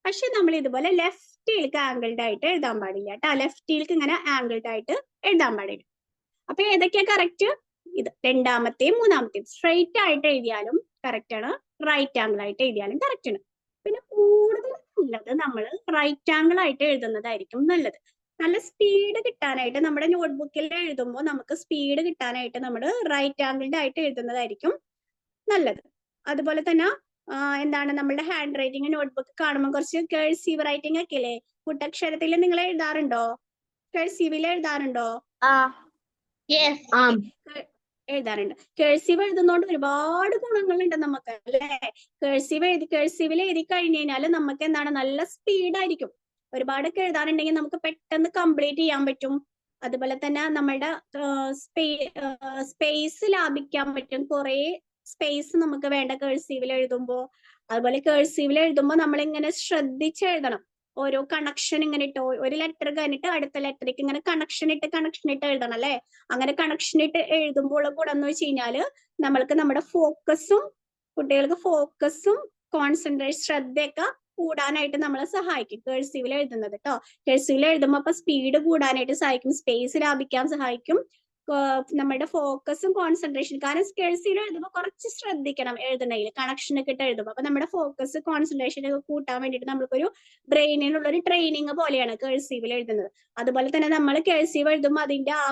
പക്ഷെ നമ്മൾ ഇതുപോലെ ലെഫ്റ്റിലേക്ക് ആംഗിൾഡ് ആയിട്ട് എഴുതാൻ പാടില്ല കേട്ടോ. ലെഫ്റ്റിലേക്ക് ഇങ്ങനെ ആംഗിൾഡ് ആയിട്ട് എഴുതാൻ പാടില്ല. അപ്പൊ ഏതൊക്കെയാ കറക്റ്റ്? ഇത് രണ്ടാമത്തെയും മൂന്നാമത്തെയും. സ്ട്രെയിറ്റ് ആയിട്ട് എഴുതിയാലും കറക്റ്റ് ആണ്, റൈറ്റ് ആംഗിൾ ആയിട്ട് എഴുതിയാലും കറക്റ്റ് ആണ്. പിന്നെ കൂടുതൽ നല്ലത് നമ്മൾ റൈറ്റ് ആംഗിൾ ആയിട്ട് എഴുതുന്നതായിരിക്കും നല്ലത്. നല്ല സ്പീഡ് കിട്ടാനായിട്ട് നമ്മുടെ നോട്ട്ബുക്കിൽ എഴുതുമ്പോൾ നമുക്ക് സ്പീഡ് കിട്ടാനായിട്ട് നമ്മൾ റൈറ്റ് ആംഗിൾഡ് ആയിട്ട് എഴുതുന്നതായിരിക്കും നല്ലത്. അതുപോലെ തന്നെ എന്താണ് നമ്മളുടെ ഹാൻഡ് റൈറ്റിംഗ് നോട്ട്ബുക്ക് കാണുമ്പോൾ കുറച്ച് കേഴ്സീവ് റൈറ്റിംഗ് ഒക്കെ ഇല്ലേ? കൂട്ടക്ഷരത്തിൽ നിങ്ങൾ എഴുതാറുണ്ടോ? കേഴ്സീവിൽ എഴുതാറുണ്ടോ? എഴുതാറുണ്ട്. കേഴ്സീവ് എഴുതുന്നോണ്ട് ഒരുപാട് ഗുണങ്ങളുണ്ട് നമുക്ക് അല്ലെ. കേഴ്സീവിൽ എഴുതി കഴിഞ്ഞു കഴിഞ്ഞാൽ നമുക്ക് എന്താണ് നല്ല സ്പീഡ് ആയിരിക്കും. ഒരുപാടൊക്കെ എഴുതാറുണ്ടെങ്കിൽ നമുക്ക് പെട്ടെന്ന് കംപ്ലീറ്റ് ചെയ്യാൻ പറ്റും. അതുപോലെ തന്നെ നമ്മളുടെ സ്പേസ് ലാഭിക്കാൻ പറ്റും. കുറെ സ്പേസ് നമുക്ക് വേണ്ട കേഴ്സീവിൽ എഴുതുമ്പോ. അതുപോലെ കേഴ്സീവിൽ എഴുതുമ്പോൾ നമ്മൾ ഇങ്ങനെ ശ്രദ്ധിച്ച് എഴുതണം. ഓരോ കണക്ഷൻ ഇങ്ങനെ ഇട്ട് ഒരു ലെറ്റർ കഴിഞ്ഞിട്ട് അടുത്ത ലെറ്ററിലേക്ക് ഇങ്ങനെ കണക്ഷൻ ഇട്ട് എഴുതണം അല്ലെ. അങ്ങനെ കണക്ഷൻ ഇട്ട് എഴുതുമ്പോൾ ഗുണം എന്ന് വെച്ച് കഴിഞ്ഞാല് നമ്മൾക്ക് നമ്മുടെ കുട്ടികൾക്ക് ഫോക്കസും കോൺസെൻട്രേഷൻ ശ്രദ്ധയൊക്കെ കൂടാനായിട്ട് നമ്മളെ സഹായിക്കും കേഴ്സീവിൽ എഴുതുന്നത് കേട്ടോ. കേഴ്സീവിൽ എഴുതുമ്പോൾ അപ്പൊ സ്പീഡ് കൂടാനായിട്ട് സഹായിക്കും, സ്പേസ് ലാഭിക്കാൻ സഹായിക്കും, നമ്മുടെ ഫോക്കസും കോൺസെൻട്രേഷൻ. കാരണം കേഴ്സീവിൽ എഴുതുമ്പോൾ കുറച്ച് ശ്രദ്ധിക്കണം എഴുതണമെങ്കിൽ, കണക്ഷൻ ഒക്കെ ഇട്ട് എഴുതുമ്പോൾ. അപ്പൊ നമ്മുടെ ഫോക്കസ് കോൺസെൻട്രേഷൻ ഒക്കെ കൂട്ടാൻ വേണ്ടിയിട്ട് നമുക്കൊരു ബ്രെയിനിനുള്ള ഒരു ട്രെയിനിങ് പോലെയാണ് കേഴ്സീവിൽ എഴുതുന്നത്. അതുപോലെ തന്നെ നമ്മൾ കേഴ്സീവ് എഴുതുമ്പോൾ അതിന്റെ ആ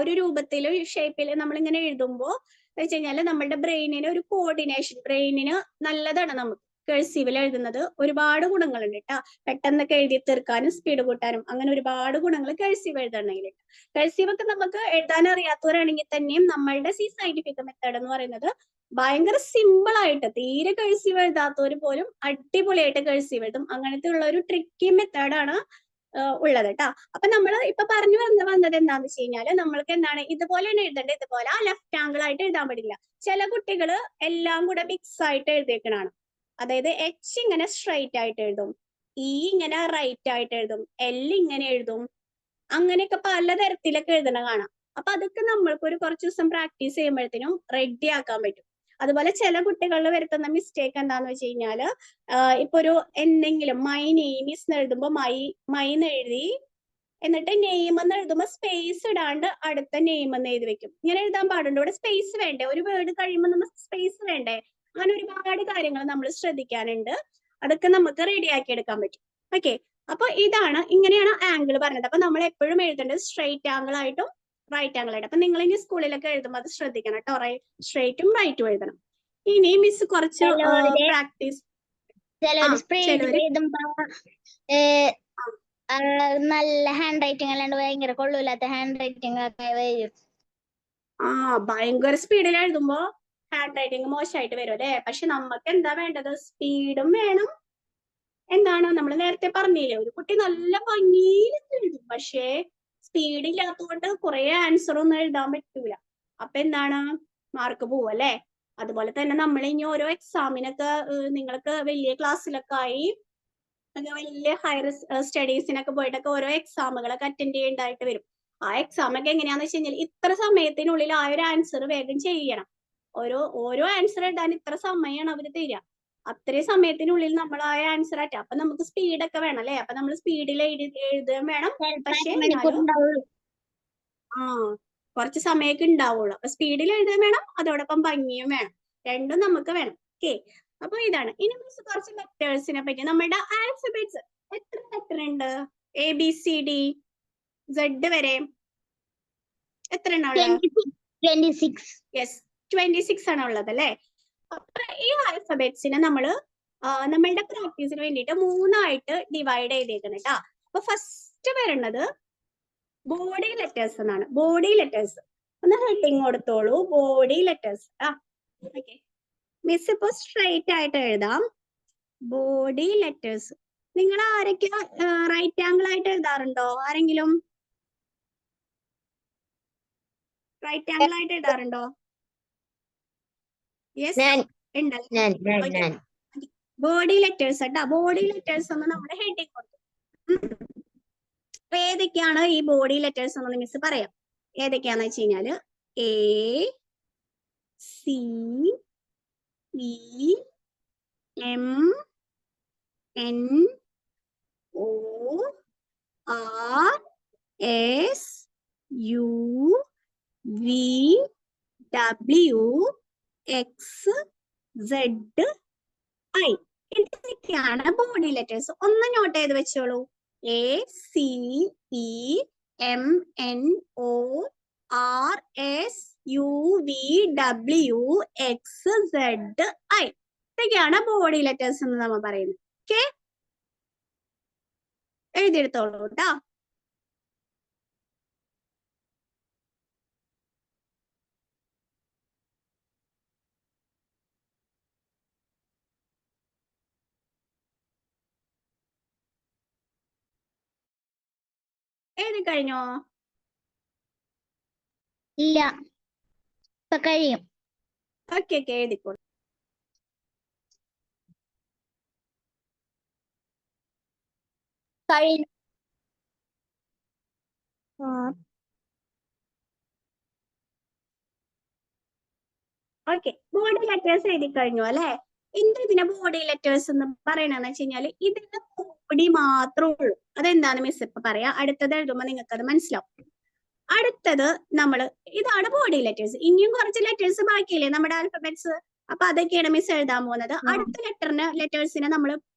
ഒരു രൂപത്തില് ഷേപ്പിൽ നമ്മളിങ്ങനെ എഴുതുമ്പോൾ വെച്ച് കഴിഞ്ഞാൽ നമ്മുടെ ബ്രെയിനിന് ഒരു കോർഡിനേഷൻ, ബ്രെയിനിന് നല്ലതാണ് നമുക്ക് കേഴ്സീവിൽ എഴുതുന്നത്. ഒരുപാട് ഗുണങ്ങളുണ്ട് കേട്ടോ. പെട്ടെന്നൊക്കെ എഴുതി തീർക്കാനും സ്പീഡ് കൂട്ടാനും അങ്ങനെ ഒരുപാട് ഗുണങ്ങൾ കേഴ്സീവ് എഴുതണമെങ്കിൽ. കേഴ്സീവ് ഒക്കെ നമുക്ക് എഴുതാൻ അറിയാത്തവരാണെങ്കിൽ തന്നെയും നമ്മളുടെ സയന്റിഫിക് മെത്തേഡ് എന്ന് പറയുന്നത് ഭയങ്കര സിമ്പിൾ ആയിട്ട്, തീരെ കേഴ്സീവ് എഴുതാത്തവർ പോലും അടിപൊളിയായിട്ട് കേഴ്സീവ് എഴുതും. അങ്ങനത്തെ ഉള്ള ഒരു ട്രിക്കി മെത്തേഡാണ് ഉള്ളത് കേട്ടോ. അപ്പൊ നമ്മൾ ഇപ്പൊ പറഞ്ഞു വന്നത് എന്താന്ന് വെച്ച് കഴിഞ്ഞാല് നമ്മൾക്ക് എന്താണ് ഇതുപോലെയാണ് എഴുതേണ്ടത്. ഇതുപോലെ ലെഫ്റ്റ് ആംഗിൾ ആയിട്ട് എഴുതാൻ പാടില്ല. ചില കുട്ടികള് എല്ലാം കൂടെ മിക്സ് ആയിട്ട് എഴുതിയേക്കണാണ്. അതായത് എച്ച് ഇങ്ങനെ സ്ട്രൈറ്റ് ആയിട്ട് എഴുതും, ഇ ഇങ്ങനെ റൈറ്റ് ആയിട്ട് എഴുതും, എൽ ഇങ്ങനെ എഴുതും, അങ്ങനെയൊക്കെ പലതരത്തിലൊക്കെ എഴുതണ കാണാം. അപ്പൊ അതൊക്കെ നമ്മൾക്ക് ഒരു കുറച്ച് ദിവസം പ്രാക്ടീസ് ചെയ്യുമ്പോഴത്തേനും റെഡി ആക്കാൻ പറ്റും. അതുപോലെ ചില കുട്ടികളിൽ വരുത്തുന്ന മിസ്റ്റേക്ക് എന്താന്ന് വെച്ച് കഴിഞ്ഞാല് ഇപ്പൊ ഒരു എന്തെങ്കിലും മൈ നെയിം ഈസ് എന്ന് എഴുതുമ്പോ മൈ എന്ന് എഴുതി എന്നിട്ട് നെയിം എന്ന് എഴുതുമ്പോൾ സ്പേസ് ഇടാണ്ട് അടുത്ത നെയിം എന്ന് എഴുതി വെക്കും. ഇങ്ങനെ എഴുതാൻ പാടുണ്ട്. ഇവിടെ സ്പേസ് വേണ്ടേ? ഒരു വേർഡ് കഴിയുമ്പോൾ നമ്മൾ സ്പേസ് വേണ്ടേ? അങ്ങനെ ഒരുപാട് കാര്യങ്ങൾ നമ്മൾ ശ്രദ്ധിക്കാനുണ്ട്. അതൊക്കെ നമുക്ക് റെഡിയാക്കി എടുക്കാൻ പറ്റും. ഓക്കെ, അപ്പൊ ഇതാണ്, ഇങ്ങനെയാണ് ആംഗിൾ പറഞ്ഞത്. അപ്പൊ നമ്മൾ എപ്പോഴും എഴുതേണ്ടത് സ്ട്രെയിറ്റ് ആംഗിൾ ആയിട്ടും റൈറ്റ് ആംഗിൾ ആയിട്ടും. അപ്പൊ നിങ്ങൾ ഇനി സ്കൂളിലൊക്കെ എഴുതുമ്പോൾ അത് ശ്രദ്ധിക്കണം കേട്ടോ. സ്ട്രെയിറ്റും റൈറ്റും എഴുതണം. ഇനി മിസ് കുറച്ച് പ്രാക്ടീസ്. സ്പീഡിൽ എഴുതുമ്പോ നല്ല ഹാൻഡ് റൈറ്റിംഗ് അല്ലാണ്ട് ഭയങ്കര കൊള്ളൂലാത്ത ഹാൻഡ് റൈറ്റിംഗ് ഒക്കെ വരും. ഭയങ്കര സ്പീഡിൽ എഴുതുമ്പോ ഹാൻഡ് റൈറ്റിംഗ് മോശമായിട്ട് വരും അല്ലേ? പക്ഷെ നമുക്ക് എന്താ വേണ്ടത്? സ്പീഡും വേണം. എന്താണ് നമ്മൾ നേരത്തെ പറഞ്ഞില്ലേ, ഒരു കുട്ടി നല്ല ഭംഗിയിൽ എഴുതും, പക്ഷേ സ്പീഡ് ഇല്ലാത്തതുകൊണ്ട് കുറെ ആൻസർ ഒന്നും എഴുതാൻ പറ്റൂല. അപ്പൊ എന്താണ്? മാർക്ക് പോവും അല്ലേ? അതുപോലെ തന്നെ നമ്മൾ ഇനി ഓരോ എക്സാമിനൊക്കെ നിങ്ങൾക്ക് വലിയ ക്ലാസ്സിലൊക്കെ ആയി വലിയ ഹയർ സ്റ്റഡീസിനൊക്കെ പോയിട്ടൊക്കെ ഓരോ എക്സാമുകളൊക്കെ അറ്റൻഡ് ചെയ്യേണ്ടതായിട്ട് വരും. ആ എക്സാം ഒക്കെ എങ്ങനെയാന്ന് വെച്ച് കഴിഞ്ഞാൽ ഇത്ര സമയത്തിനുള്ളിൽ ആ ഒരു ആൻസർ വേഗം ചെയ്യണം. ഓരോ ആൻസർ എഴുതാൻ ഇത്ര സമയമാണ് അവർ തരിക. അത്രയും സമയത്തിനുള്ളിൽ നമ്മൾ ആ ആൻസർ അപ്പൊ നമുക്ക് സ്പീഡൊക്കെ വേണം അല്ലേ? അപ്പൊ നമ്മൾ സ്പീഡിൽ എഴുതുകയും വേണം. പക്ഷേ കുറച്ച് സമയമൊക്കെ ഉണ്ടാവുള്ളൂ. അപ്പൊ സ്പീഡിൽ എഴുതാൻ വേണം, അതോടൊപ്പം ഭംഗിയും വേണം. രണ്ടും നമുക്ക് വേണം. ഓക്കെ, അപ്പൊ ഇതാണ്. ഇനി മിസ് കുറച്ച് ലെറ്റേഴ്സിനെ പറ്റി. നമ്മുടെ ആൽഫബറ്റ്സ് എത്ര ലെറ്റർ ഉണ്ട്? ABCD Z വരെ എത്ര എണ്ണം? 26 ആണ് ഉള്ളത് അല്ലേ? അപ്പൊ ഈ ആൽഫബറ്റ്സിനെ നമ്മള് നമ്മളുടെ പ്രാക്ടീസിന് വേണ്ടിയിട്ട് 3ആയിട്ട് ഡിവൈഡ് ചെയ്തേക്കണം കേട്ടോ. അപ്പൊ ഫസ്റ്റ് വരുന്നത് ബോഡി ലെറ്റേഴ്സ് എന്നാണ്. ബോഡി ലെറ്റേഴ്സ് ഒന്ന് ഹെഡിങ് കൊടുത്തോളൂ. Body letters. ഓക്കെ, മിസ് ഇപ്പൊ സ്ട്രൈറ്റ് ആയിട്ട് എഴുതാം. Body letters. നിങ്ങൾ ആരൊക്കെ റൈറ്റ് ആംഗിൾ ആയിട്ട് എഴുതാറുണ്ടോ? ആരെങ്കിലും റൈറ്റ് ആംഗിൾ ആയിട്ട് എഴുതാറുണ്ടോ? യെസ്, ഉണ്ടല്ലേ? ബോഡി ലെറ്റേഴ്സ് കേട്ടോ. ബോഡി ലെറ്റേഴ്സ് ഒന്ന് നമ്മുടെ ഹെഡിങ് കൊടുത്തു. ഏതൊക്കെയാണ് ഈ ബോഡി ലെറ്റേഴ്സ് എന്ന് മിസ് പറയാം. ഏതൊക്കെയാന്ന് വെച്ച് കഴിഞ്ഞാല് A, C, E, M, N, O, R, S, U, V, W, X, Z, I. ഇതൊക്കെയാണ് ബോഡി ലെറ്റേഴ്സ്. ഒന്ന് നോട്ട് ചെയ്ത് വെച്ചോളൂ. A, C, E, M, N, O, R, S, U, V, W, X, Z, I. ഇതൊക്കെയാണ് body letters എന്ന് നമ്മൾ പറയുന്നത്. Okay, എഴുതിയെടുത്തോളൂ കേട്ടോ. എഴുതി കഴിഞ്ഞോ? ഇല്ല, ഇപ്പൊ കഴിയും. ഓക്കെ, എഴുതിക്കോളൂ. കഴിഞ്ഞു. ഓക്കെ, ബോഡി ലെറ്റേഴ്സ് എഴുതി കഴിഞ്ഞു അല്ലെ? ഇതിനെ ബോഡി ലെറ്റേഴ്സ് എന്ന് പറയണെന്ന് വെച്ച് കഴിഞ്ഞാൽ ഇതിന്റെ ബോഡി മാത്രമേ ഉള്ളൂ. അതെന്താന്ന് മിസ് ഇപ്പൊ പറയാ. അടുത്തത് എഴുതുമ്പോ നിങ്ങൾക്ക് അത് മനസ്സിലാവും. അടുത്തത് ഇതാണ് ബോഡി ലെറ്റേഴ്സ്. ഇനിയും കുറച്ച് ലെറ്റേഴ്സ് ബാക്കിയില്ലേ നമ്മുടെ ആൽഫബറ്റ്സ്? അപ്പൊ അതൊക്കെയാണ് മിസ് എഴുതാൻ പോകുന്നത്. അടുത്ത ലെറ്റേഴ്സിനെ നമ്മൾ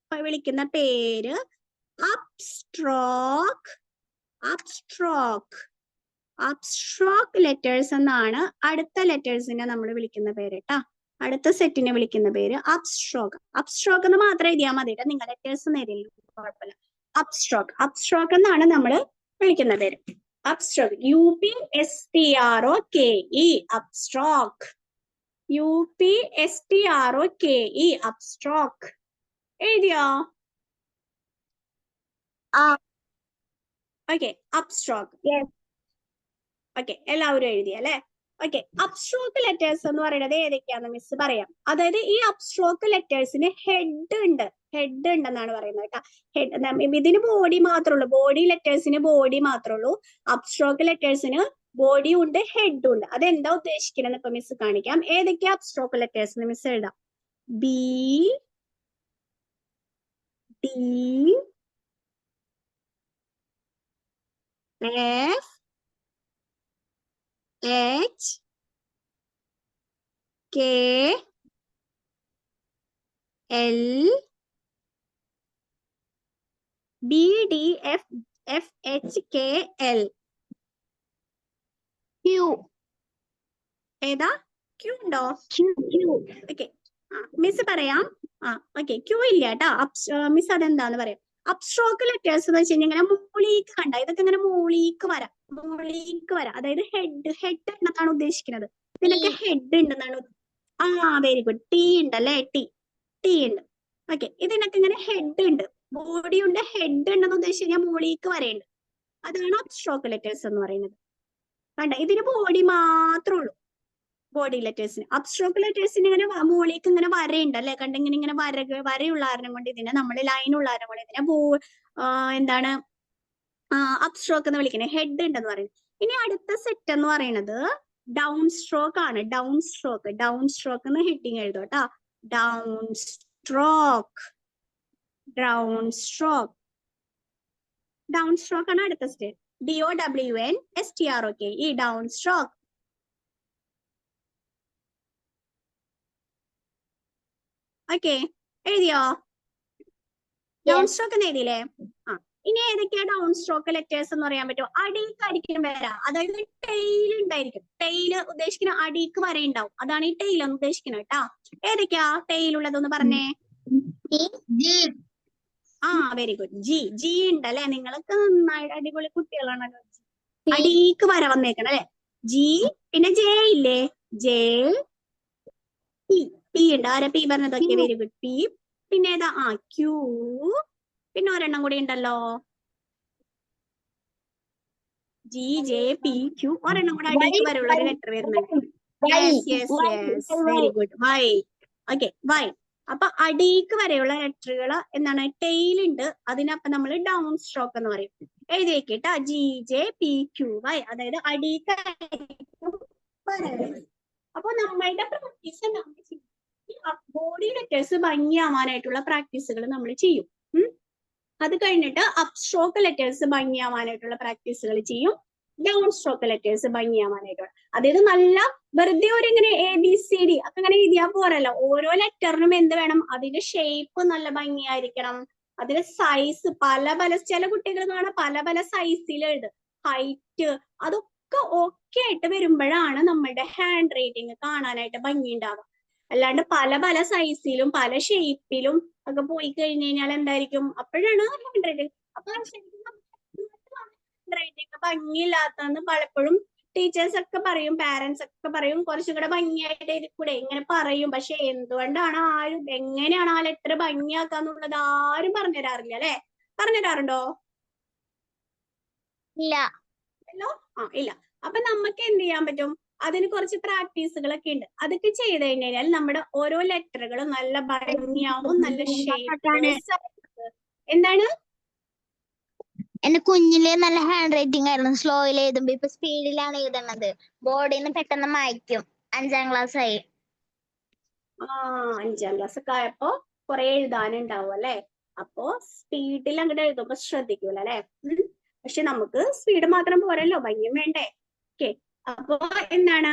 വിളിക്കുന്ന പേര് അപ്സ്ട്രോക്ക്. അപ്സ്ട്രോക്ക് ലെറ്റേഴ്സ് എന്നാണ് അടുത്ത ലെറ്റേഴ്സിനെ നമ്മൾ വിളിക്കുന്ന പേര് കേട്ടാ. അടുത്ത സെറ്റിനെ വിളിക്കുന്ന പേര് അപ്സ്ട്രോക്ക്. അപ്സ്ട്രോക്ക് എന്ന് മാത്രം എഴുതിയാൽ മതി കേട്ടോ. നിങ്ങൾ ലെറ്റേഴ്സ് നേരില്ല, കുഴപ്പമില്ല. അപ്സ്ട്രോക്ക് എന്നാണ് നമ്മൾ വിളിക്കുന്ന പേര്. അപ്സ്ട്രോക്ക്. UPSTROKE അപ്സ്ട്രോക്ക്. UPSTROKE അപ്സ്ട്രോക്ക്. എഴുതിയോ? ഓക്കെ, അപ്സ്ട്രോക്ക്. ഓക്കെ, എല്ലാവരും എഴുതി അല്ലെ? ഓക്കെ, അപ്സ്ട്രോക്ക് ലെറ്റേഴ്സ് എന്ന് പറയുന്നത് ഏതൊക്കെയാണെന്ന് മിസ് പറയാം. അതായത് ഈ അപ്സ്ട്രോക്ക് ലെറ്റേഴ്സിന് ഹെഡ് ഉണ്ടെന്നാണ് പറയുന്നത് കേട്ടോ. ഇതിന് ബോഡി മാത്രമേ ഉള്ളൂ. ബോഡി ലെറ്റേഴ്സിന് ബോഡി മാത്രമേ ഉള്ളൂ. അപ്സ്ട്രോക്ക് ലെറ്റേഴ്സിന് ബോഡിയും ഉണ്ട്, ഹെഡും ഉണ്ട്. അതെന്താ ഉദ്ദേശിക്കുന്നത് ഇപ്പൊ മിസ് കാണിക്കാം. ഏതൊക്കെയാ അപ്സ്ട്രോക്ക് ലെറ്റേഴ്സ് മിസ് എഴുതാം. B, D, F H K L B D F H K L. Q. ഏതാ? Q ഉണ്ടോ? Q. ഓക്കെ, മിസ് പറയാം. ഓക്കെ, Q ഇല്ല കേട്ടോ. മിസ് അതെന്താന്ന് പറയാം. അപ്സ്ട്രോക്ക് ലെറ്റേഴ്സ് എന്ന് വെച്ച് കഴിഞ്ഞാൽ ഇങ്ങനെ മൂളീക്ക് കണ്ട, ഇതൊക്കെ ഇങ്ങനെ മൂളീക്ക് വരാം. അതായത് ഹെഡ് എന്നതാണ് ഉദ്ദേശിക്കുന്നത്. ഇതിനൊക്കെ ഹെഡ് ഉണ്ടെന്നാണ്. Very good. ടി ഉണ്ടല്ലേ? ടി ഉണ്ട്. ഓക്കെ, ഇതിനൊക്കെ ഇങ്ങനെ ഹെഡ് ഉണ്ട്, ബോഡി ഉണ്ട്, ഹെഡ് ഉണ്ടെന്ന് ഉദ്ദേശിച്ച് കഴിഞ്ഞാൽ മൂളീക്ക് വരയുണ്ട്. അതാണ് അപ്സ്ട്രോക്ക് ലെറ്റേഴ്സ് എന്ന് പറയുന്നത്. കണ്ട, ഇതിന് ബോഡി മാത്രമേ ഉള്ളൂ. ബോഡി ലെറ്റേഴ്സിന്. അപ്സ്ട്രോക്ക് ലെറ്റേഴ്സിന് ഇങ്ങനെ മുകളിലേക്ക് ഇങ്ങനെ വരയുണ്ട് അല്ലെ? കണ്ടിങ്ങനെ ഇങ്ങനെ വരയുള്ള കാരണം കൊണ്ട് ഇതിനെ നമ്മൾ ലൈനുള്ള കാരണം കൊണ്ട് ഇതിനെ എന്താണ് അപ്സ്ട്രോക്ക് എന്ന് വിളിക്കുന്നത്. ഹെഡ് ഉണ്ടെന്ന് പറയുന്നത്. ഇനി അടുത്ത സെറ്റ് എന്ന് പറയുന്നത് ഡൗൺ സ്ട്രോക്ക് ആണ്. ഡൗൺ സ്ട്രോക്ക് എന്ന് ഹെഡിങ് എഴുതും കേട്ടോ. ഡൗൺ സ്ട്രോക്ക് ആണ് അടുത്ത സ്റ്റെപ്പ്. DOWNSTROK. ഈ ഡൗൺ സ്ട്രോക്ക്. ഓക്കെ, എഴുതിയോ? ഡൗൺ സ്ട്രോക്ക് എന്ന് എഴുതിയില്ലേ? ഇനി ഏതൊക്കെയാ ഡൗൺ സ്ട്രോക്ക് ലെറ്റേഴ്സ് എന്ന് പറയാൻ പറ്റുമോ? അടിയിലായിരിക്കും വരാ, അതായത് ടെയിൽ ഉണ്ടായിരിക്കും. ടെയില് ഉദ്ദേശിക്കുന്ന അടിക്ക് വര ഉണ്ടാവും, അതാണ് ഈ ടെയിൽ എന്ന് ഉദ്ദേശിക്കുന്നത് കേട്ടാ. ഏതൊക്കെയാ ടെയിൽ ഉള്ളതെന്ന് പറഞ്ഞേ? Very good. ജി ഉണ്ടല്ലേ? നിങ്ങൾക്ക് നന്നായിട്ട് അടിപൊളി കുട്ടികളാണല്ലോ. അടിക്ക് വര വന്നേക്കണം അല്ലെ? ജി. പിന്നെ ജെ ഇല്ലേ? ജെ. പി ഉണ്ട്. ആരാ പി പറഞ്ഞതൊക്കെ? Very good. പി. പിന്നെ ഏതാ? ക്യൂ. പിന്നെ ഒരെണ്ണം കൂടി ഉണ്ടല്ലോ, ജി, ജെ, പി, ക്യൂ. ഒരെണ്ണം കൂടെ അടിക്ക് വരെയുള്ള ഒരു ലെറ്റർ വരുന്നുണ്ട്. Very good. Y. Okay, Y. അപ്പൊ അടിക്ക് വരെയുള്ള ലെറ്ററുകൾ എന്താണ്? ടെയിൽ ഉണ്ട്, അതിനപ്പം നമ്മൾ ഡൗൺ സ്ട്രോക്ക് എന്ന് പറയും. എഴുതി വെക്കിട്ടാ. G, J, P, Q, Y. അതായത് അടിക്ക്. അപ്പൊ നമ്മളുടെ പ്രാക്ടീസ് ബോഡി ലെറ്റേഴ്സ് ഭംഗിയാവാനായിട്ടുള്ള പ്രാക്ടീസുകൾ നമ്മൾ ചെയ്യും. അത് കഴിഞ്ഞിട്ട് അപ്സ്ട്രോക്ക് ലെറ്റേഴ്സ് ഭംഗിയാവാനായിട്ടുള്ള പ്രാക്ടീസുകൾ ചെയ്യും. ഡൗൺ സ്ട്രോക്ക് ലെറ്റേഴ്സ് ഭംഗിയാവാനായിട്ടുള്ള. അതായത് നല്ല വെറുതെ ഒരു ഇങ്ങനെ ABCD ഒക്കെ ഇങ്ങനെ എഴുതിയാൽ പോരല്ലോ. ഓരോ ലെറ്ററിനും എന്ത് വേണം? അതിന്റെ ഷേപ്പ് നല്ല ഭംഗിയായിരിക്കണം. അതിന്റെ സൈസ് ചില കുട്ടികൾ കാണാൻ പല സൈസിൽ എഴുതും. ഹൈറ്റ് അതൊക്കെ ഓക്കെ ആയിട്ട് വരുമ്പോഴാണ് നമ്മളുടെ ഹാൻഡ് റൈറ്റിംഗ് കാണാനായിട്ട് ഭംഗി ഉണ്ടാവുക. അല്ലാണ്ട് പല സൈസിലും പല ഷേപ്പിലും ഒക്കെ പോയി കഴിഞ്ഞു കഴിഞ്ഞാൽ എന്തായിരിക്കും? അപ്പോഴാണ് ഹാൻഡ് റൈറ്റിംഗ്. അപ്പൊ ഹാൻഡ് റൈറ്റിംഗ് ഭംഗിയില്ലാത്തതെന്ന് പലപ്പോഴും ടീച്ചേഴ്സ് ഒക്കെ പറയും, പാരന്റ്സ് ഒക്കെ പറയും, കുറച്ചും കൂടെ ഭംഗിയായിട്ട് എഴുതിക്കൂടെ ഇങ്ങനെ പറയും. പക്ഷെ എന്തുകൊണ്ടാണ് എങ്ങനെയാണ് ആ ലെറ്റർ ഭംഗിയാക്കാന്നുള്ളത് ആരും പറഞ്ഞുതരാറില്ല അല്ലെ? പറഞ്ഞുതരാറുണ്ടോ? ഇല്ല. ഇല്ല. അപ്പൊ നമുക്ക് എന്ത് ചെയ്യാൻ പറ്റും? അതിന് കുറച്ച് പ്രാക്ടീസുകളൊക്കെ ഉണ്ട്. അതൊക്കെ ചെയ്ത് കഴിഞ്ഞാൽ നമ്മുടെ ഓരോ ലെറ്ററുകളും നല്ല ഭംഗിയാവും, നല്ല ഷേപ്പ്. എന്താണ്? എന്റെ കുഞ്ഞിലെ നല്ല ഹാൻഡ് റൈറ്റിംഗ് ആയിരുന്നു. സ്ലോയിൽ എഴുതുമ്പോ ഇപ്പൊ സ്പീഡിലാണ് എഴുതണത്. ബോർഡിന്ന് പെട്ടെന്ന് മായ്ക്കും. 5ാം ക്ലാസ് ആയി. 5ാം ക്ലാസ് ഒക്കെ ആയപ്പോ കുറെ എഴുതാനുണ്ടാവും അല്ലെ? അപ്പോ സ്പീഡിൽ അങ്ങോട്ട് എഴുതുമ്പോ ശ്രദ്ധിക്കൂല അല്ലെ? പക്ഷെ നമുക്ക് സ്പീഡ് മാത്രം പോരല്ലോ, ഭംഗിയും വേണ്ടേ? ഓക്കെ, അപ്പോ എന്താണ്?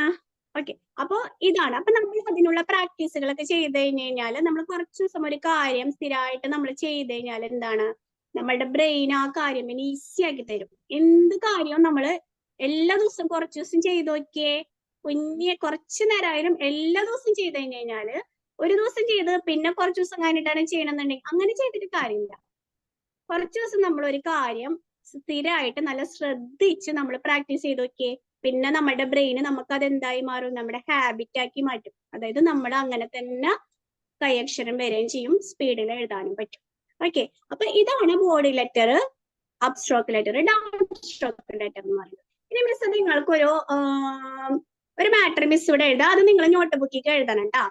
ഓക്കെ, അപ്പോ ഇതാണ്. അപ്പൊ നമ്മൾ അതിനുള്ള പ്രാക്ടീസുകളൊക്കെ ചെയ്ത് കഴിഞ്ഞാൽ നമ്മൾ കുറച്ച് ദിവസം ഒരു കാര്യം സ്ഥിരമായിട്ട് നമ്മൾ ചെയ്ത് കഴിഞ്ഞാൽ എന്താണ്? നമ്മളുടെ ബ്രെയിൻ ആ കാര്യം ഈസി ആക്കി തരും. എന്ത് കാര്യവും നമ്മൾ എല്ലാ ദിവസവും കുറച്ച് ദിവസം ചെയ്ത് നോക്കിയേ. കുറച്ചു നേരമായാലും എല്ലാ ദിവസവും ചെയ്ത് കഴിഞ്ഞാല്, ഒരു ദിവസം ചെയ്ത് പിന്നെ കുറച്ച് ദിവസം കഴിഞ്ഞിട്ടാണ് ചെയ്യണമെന്നുണ്ടെങ്കിൽ അങ്ങനെ ചെയ്തിട്ട് കാര്യമില്ല. കുറച്ച് ദിവസം നമ്മൾ ഒരു കാര്യം സ്ഥിരമായിട്ട് നല്ല ശ്രദ്ധിച്ച് നമ്മൾ പ്രാക്ടീസ് ചെയ്ത് നോക്കിയേ, പിന്നെ നമ്മുടെ ബ്രെയിന് നമുക്ക് അത് എന്തായി മാറും? നമ്മുടെ ഹാബിറ്റ് ആക്കി മാറ്റും. അതായത് നമ്മൾ അങ്ങനെ തന്നെ കൈയക്ഷരം വരികയും ചെയ്യും, സ്പീഡിൽ എഴുതാനും പറ്റും. ഓക്കെ, അപ്പൊ ഇതാണ് body letter, upstroke letter, down stroke letter എന്ന് പറയുന്നത്. ഇനി മിസ് നിങ്ങൾക്കൊരു മാറ്റർ മിസ് ഇവിടെ എഴുതാം. അത് നിങ്ങൾ നോട്ട് ബുക്കിൽ എഴുതണം കേട്ടോ.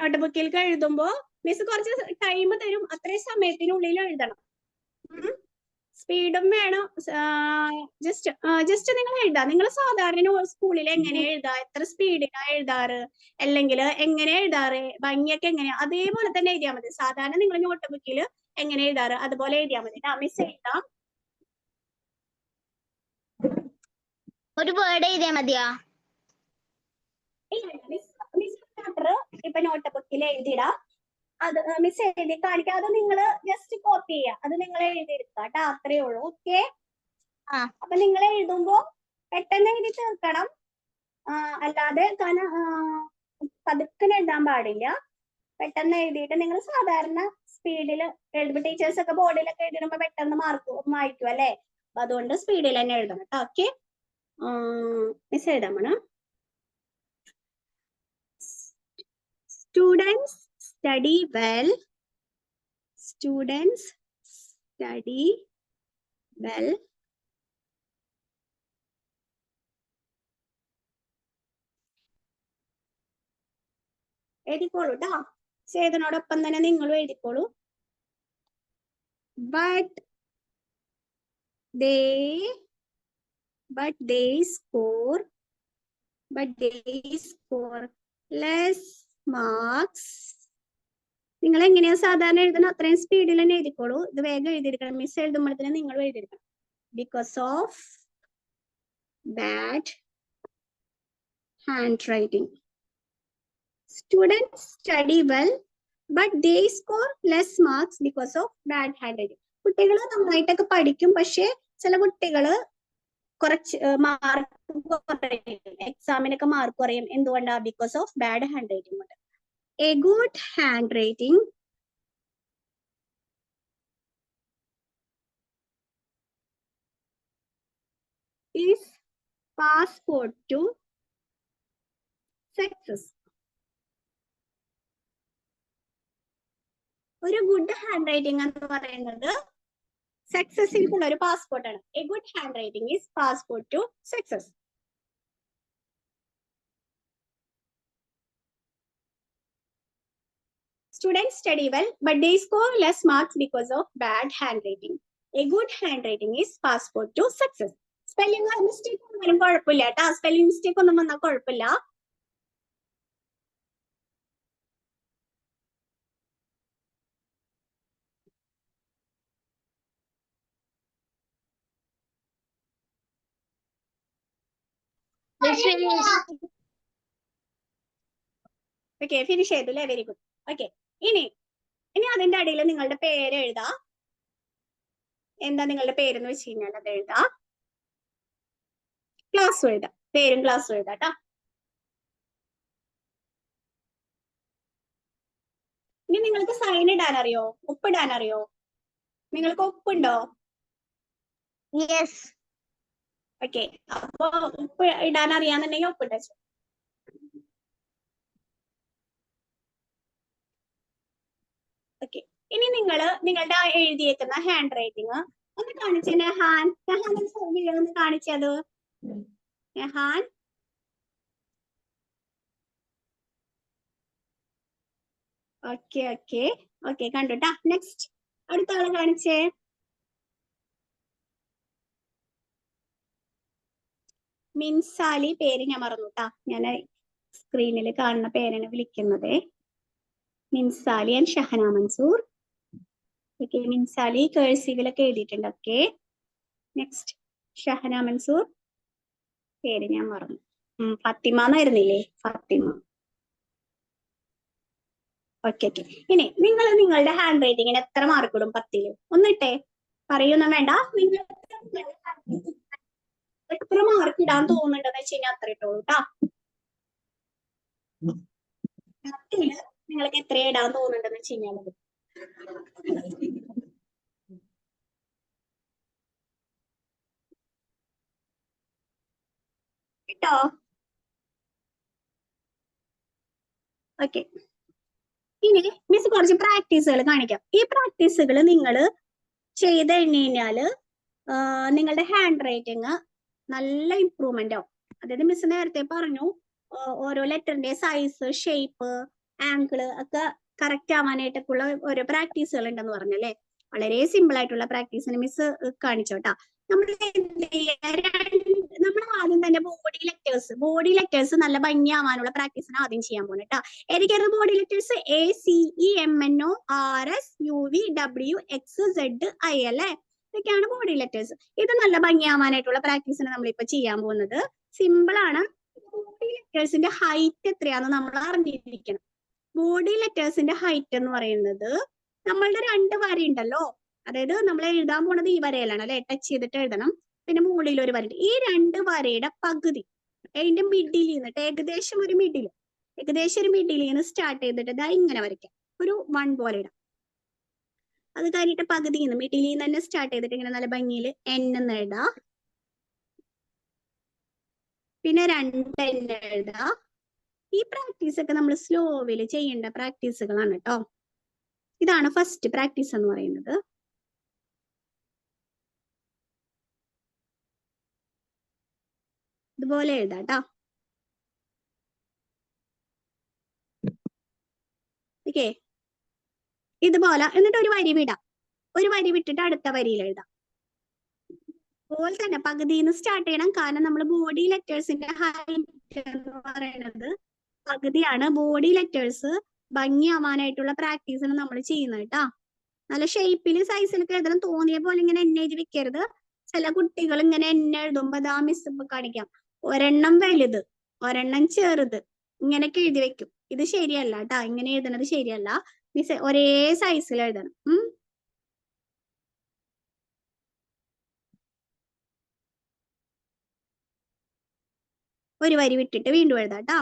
നോട്ട് ബുക്കിൽ എഴുതുമ്പോ മിസ് കുറച്ച് ടൈം തരും, അത്രയും സമയത്തിനുള്ളിൽ എഴുതണം. സ്പീഡും വേണം. ജസ്റ്റ് നിങ്ങൾ എഴുതാം. നിങ്ങൾ സാധാരണ സ്കൂളിൽ എങ്ങനെ എഴുതാ, എത്ര സ്പീഡിനാ എഴുതാറ്, അല്ലെങ്കിൽ എങ്ങനെ എഴുതാറ്, ഭംഗിയൊക്കെ എങ്ങനെയാ, അതേപോലെ തന്നെ എഴുതിയാൽ മതി. സാധാരണ നിങ്ങൾ നോട്ട് ബുക്കിൽ എങ്ങനെ എഴുതാറ് അതുപോലെ എഴുതിയാൽ മതി. മിസ് എഴുതാം. ഒരു വേർഡ് എഴുതിയാ മതിയോ? ഇപ്പൊ നോട്ട് ബുക്കിൽ എഴുതിയിടാം. അത് മിസ് എഴുതി കാണിക്കാം. അത് നിങ്ങൾ ജസ്റ്റ് കോപ്പി ചെയ്യുക. അത് നിങ്ങൾ എഴുതിയെടുക്കുക കേട്ടോ. അത്രേ ഉള്ളൂ. ഓക്കെ. അപ്പൊ നിങ്ങൾ എഴുതുമ്പോ പെട്ടെന്ന് എഴുതി തീർക്കണം. അല്ലാതെ കാരണം പതുക്കനെ എഴുതാൻ പാടില്ല. പെട്ടെന്ന് എഴുതിയിട്ട് നിങ്ങൾ സാധാരണ സ്പീഡിൽ എഴുതുമ്പോൾ ടീച്ചേഴ്സ് ഒക്കെ ബോർഡിലൊക്കെ എഴുതിടുമ്പോ പെട്ടെന്ന് മാർക്ക് വായിക്കും അല്ലേ? അപ്പൊ അതുകൊണ്ട് സ്പീഡിൽ തന്നെ എഴുതണം കേട്ടോ. ഓക്കെ. മിസ് എഴുതാൻ വേണം. Students study well. Students study well. എഴുതിക്കോളൂ ട്ടാ. ചെയ്തതിനോടൊപ്പം തന്നെ നിങ്ങളും എഴുതിക്കോളൂ. But they score less marks. നിങ്ങൾ എങ്ങനെയാ സാധാരണ എഴുതണം അത്രയും സ്പീഡിൽ തന്നെ എഴുതിക്കോളൂ. ഇത് വേഗം എഴുതിയിരിക്കണം. മിസ് എഴുതുമ്പോഴത്തേനും നിങ്ങൾ എഴുതിയിരിക്കണം. Because of bad handwriting. Students study well, but they score less marks because of bad handwriting. കുട്ടികൾ നന്നായിട്ടൊക്കെ പഠിക്കും, പക്ഷെ ചില കുട്ടികള് കുറച്ച് മാർക്ക് കുറയും, എക്സാമിനൊക്കെ മാർക്ക് കുറയും. എന്തുകൊണ്ടാ? Because of bad hand writing കൊണ്ട്. A good hand writing is passport to success. ഒരു ഗുഡ് ഹാൻഡ് റൈറ്റിംഗ് എന്ന് പറയുന്നത് സക്സസിലേക്കുള്ള ഒരു പാസ്പോർട്ടാണ്. A good hand writing is passport to success. Students study well, but they score less marks because of bad handwriting. A good handwriting is passport to success. Spelling mistake ഒന്നും കുഴപ്പമില്ല കേട്ടോ. Spelling mistake ഒന്നും വന്നാൽ കുഴപ്പമില്ല. Okay, finish ചെയ്തു അല്ലേ? Very good. Okay, ഇനി അതിന്റെ അടിയിൽ നിങ്ങളുടെ പേര് എഴുതാ. എന്താ നിങ്ങളുടെ പേരെന്ന് വെച്ച് കഴിഞ്ഞാൽ അത് എഴുതാ. ക്ലാസ്സും എഴുതാം, പേരും ക്ലാസ്സും എഴുതാ കേട്ടോ. ഇനി നിങ്ങൾക്ക് സൈൻ ഇടാൻ അറിയോ? ഒപ്പിടാൻ അറിയോ? നിങ്ങൾക്ക് ഒപ്പുണ്ടോ? യെസ്. ഓക്കെ, അപ്പൊ ഉപ്പ് ഇടാൻ അറിയാന്നുണ്ടെങ്കിൽ ഒപ്പിട്ടു. ഓക്കെ, ഇനി നിങ്ങളുടെ എഴുതിയേക്കുന്ന ഹാൻഡ് റൈറ്റിംഗ് ഒന്ന് കാണിച്ചേ. നെഹാൻ ഒന്ന് കാണിച്ചത്. നെഹാൻ, ഓക്കെ ഓക്കെ ഓക്കെ, കണ്ടുട്ടാ. നെക്സ്റ്റ് അടുത്ത ആള് കാണിച്ചേ. മിൻസാലി, പേര് ഞാൻ മറന്നുട്ടാ. ഞാൻ സ്ക്രീനിൽ കാണുന്ന പേരാണ് വിളിക്കുന്നത്. മിൻസാലി ആൻഡ് ഷഹന മൻസൂർ. ഓക്കെ, മിൻസാലി കേഴ്സീവിലൊക്കെ എഴുതിയിട്ടുണ്ട്. ഓക്കെ, നെക്സ്റ്റ് ഷഹന മൻസൂർ, പേര് ഞാൻ മറന്നു. ഫാത്തിമ എന്നായിരുന്നില്ലേ? ഫാത്തിമ. Okay okay. ഇനി നിങ്ങളുടെ ഹാൻഡ് റൈറ്റിങ്ങിന് എത്ര മാർക്ക് ഇടും 10-ല്? ഒന്നിട്ടേ, പറയൊന്നും വേണ്ട. നിങ്ങൾ എത്ര മാർക്ക് ഇടാൻ തോന്നുന്നുണ്ടെന്ന് വെച്ച് കഴിഞ്ഞാൽ അത്ര ഇട്ടോളൂ കേട്ടാ. 10-ല് നിങ്ങൾക്ക് എത്ര ഇടാൻ തോന്നുന്നുണ്ടെന്ന് വെച്ച് കഴിഞ്ഞാൽ മതി. കേട്ടോ? ഓക്കെ, ഇനി മിസ് കുറച്ച് പ്രാക്ടീസുകൾ കാണിക്കാം. ഈ പ്രാക്ടീസുകൾ നിങ്ങൾ ചെയ്ത് കഴിഞ്ഞാല് നിങ്ങളുടെ ഹാൻഡ് റൈറ്റിംഗ് നല്ല ഇമ്പ്രൂവ്മെന്റ് ആവും. അതായത് മിസ് നേരത്തെ പറഞ്ഞു, ഓരോ ലെറ്ററിന്റെ സൈസ്, ഷേപ്പ്, ആംഗിള് ഒക്കെ കറക്റ്റ് ആവാനായിട്ടൊക്കെ ഉള്ള ഓരോ പ്രാക്ടീസുകൾ ഉണ്ടെന്ന് പറഞ്ഞല്ലേ. വളരെ സിമ്പിൾ ആയിട്ടുള്ള പ്രാക്ടീസിന് മിസ് കാണിച്ചോട്ടാ. നമ്മൾ ആദ്യം തന്നെ ബോഡി ലെറ്റേഴ്സ് നല്ല ഭംഗിയാവാനുള്ള പ്രാക്ടീസിന് ആദ്യം ചെയ്യാൻ പോകുന്നത് കേട്ടോ. ഏതൊക്കെയായിരുന്നു body letters? ACEMNO RS UV WX ZI അല്ലേ? ഇതൊക്കെയാണ് ബോഡി ലെറ്റേഴ്സ്. ഇത് നല്ല ഭംഗിയാവാനായിട്ടുള്ള പ്രാക്ടീസാണ് നമ്മളിപ്പോ ചെയ്യാൻ പോകുന്നത്. സിമ്പിൾ ആണ്. ബോഡി ലെറ്റേഴ്സിന്റെ ഹൈറ്റ് എത്രയാണെന്ന് നമ്മൾ അറിഞ്ഞിരിക്കണം. ബോഡി ലെറ്റേഴ്സിന്റെ ഹൈറ്റ് എന്ന് പറയുന്നത് നമ്മളുടെ 2 വര ഉണ്ടല്ലോ, അതായത് നമ്മൾ എഴുതാൻ പോണത് ഈ വരയിലാണ് അല്ലെ, ടച്ച് ചെയ്തിട്ട് എഴുതണം. പിന്നെ മുകളിൽ ഒരു വര, ഈ 2 വരയുടെ പകുതി അതിന്റെ മിഡിൽ നിന്നിട്ട് ഏകദേശം ഒരു മിഡിൽ നിന്ന് സ്റ്റാർട്ട് ചെയ്തിട്ട് ഇതാ ഇങ്ങനെ വരയ്ക്കാം. ഒരു 1 പോലെ ഇടാം. അത് കഴിഞ്ഞിട്ട് പകുതി മിഡിൽ നിന്ന് തന്നെ സ്റ്റാർട്ട് ചെയ്തിട്ട് ഇങ്ങനെ നല്ല ഭംഗിയിൽ N എന്ന് എഴുതാം. പിന്നെ 2 N എഴുതാം. ഈ പ്രാക്ടീസ് ഒക്കെ നമ്മൾ സ്ലോവിൽ ചെയ്യേണ്ട പ്രാക്ടീസുകളാണ് കേട്ടോ. ഇതാണ് ഫസ്റ്റ് പ്രാക്ടീസ് എന്ന് പറയുന്നത്. ഇതുപോലെ എഴുതാം കേട്ടോ. ഓക്കെ, ഇതുപോലെ. എന്നിട്ട് ഒരു വരി വിടാം. ഒരു വരി വിട്ടിട്ട് അടുത്ത വരിയിൽ എഴുതാം. അതുപോലെ തന്നെ പകുതിന്ന് സ്റ്റാർട്ട് ചെയ്യണം. കാരണം നമ്മൾ ബോഡി ലെറ്റേഴ്സിന്റെ ഹൈറ്റ് എന്ന് പറയുന്നത് പകുതിയാണ്. ബോഡി ലെറ്റേഴ്സ് ഭംഗിയാവാനായിട്ടുള്ള പ്രാക്ടീസാണ് നമ്മൾ ചെയ്യുന്നത് കേട്ടോ. നല്ല ഷേപ്പിൽ സൈസിലൊക്കെ എഴുതണം. തോന്നിയ പോലെ ഇങ്ങനെ എന്നെ എഴുതി വെക്കരുത്. ചില കുട്ടികൾ ഇങ്ങനെ എന്നെ എഴുതുമ്പോ ദാ മിസ് ഇപ്പൊ കാണിക്കാം, ഒരെണ്ണം വലുത് ഒരെണ്ണം ചെറുത് ഇങ്ങനെയൊക്കെ എഴുതി വെക്കും. ഇത് ശരിയല്ല കേട്ടോ, ഇങ്ങനെ എഴുതുന്നത് ശരിയല്ല. മിസ് ഒരേ സൈസിൽ എഴുതണം. ഒരു വരി വിട്ടിട്ട് വീണ്ടും എഴുതാം കേട്ടോ.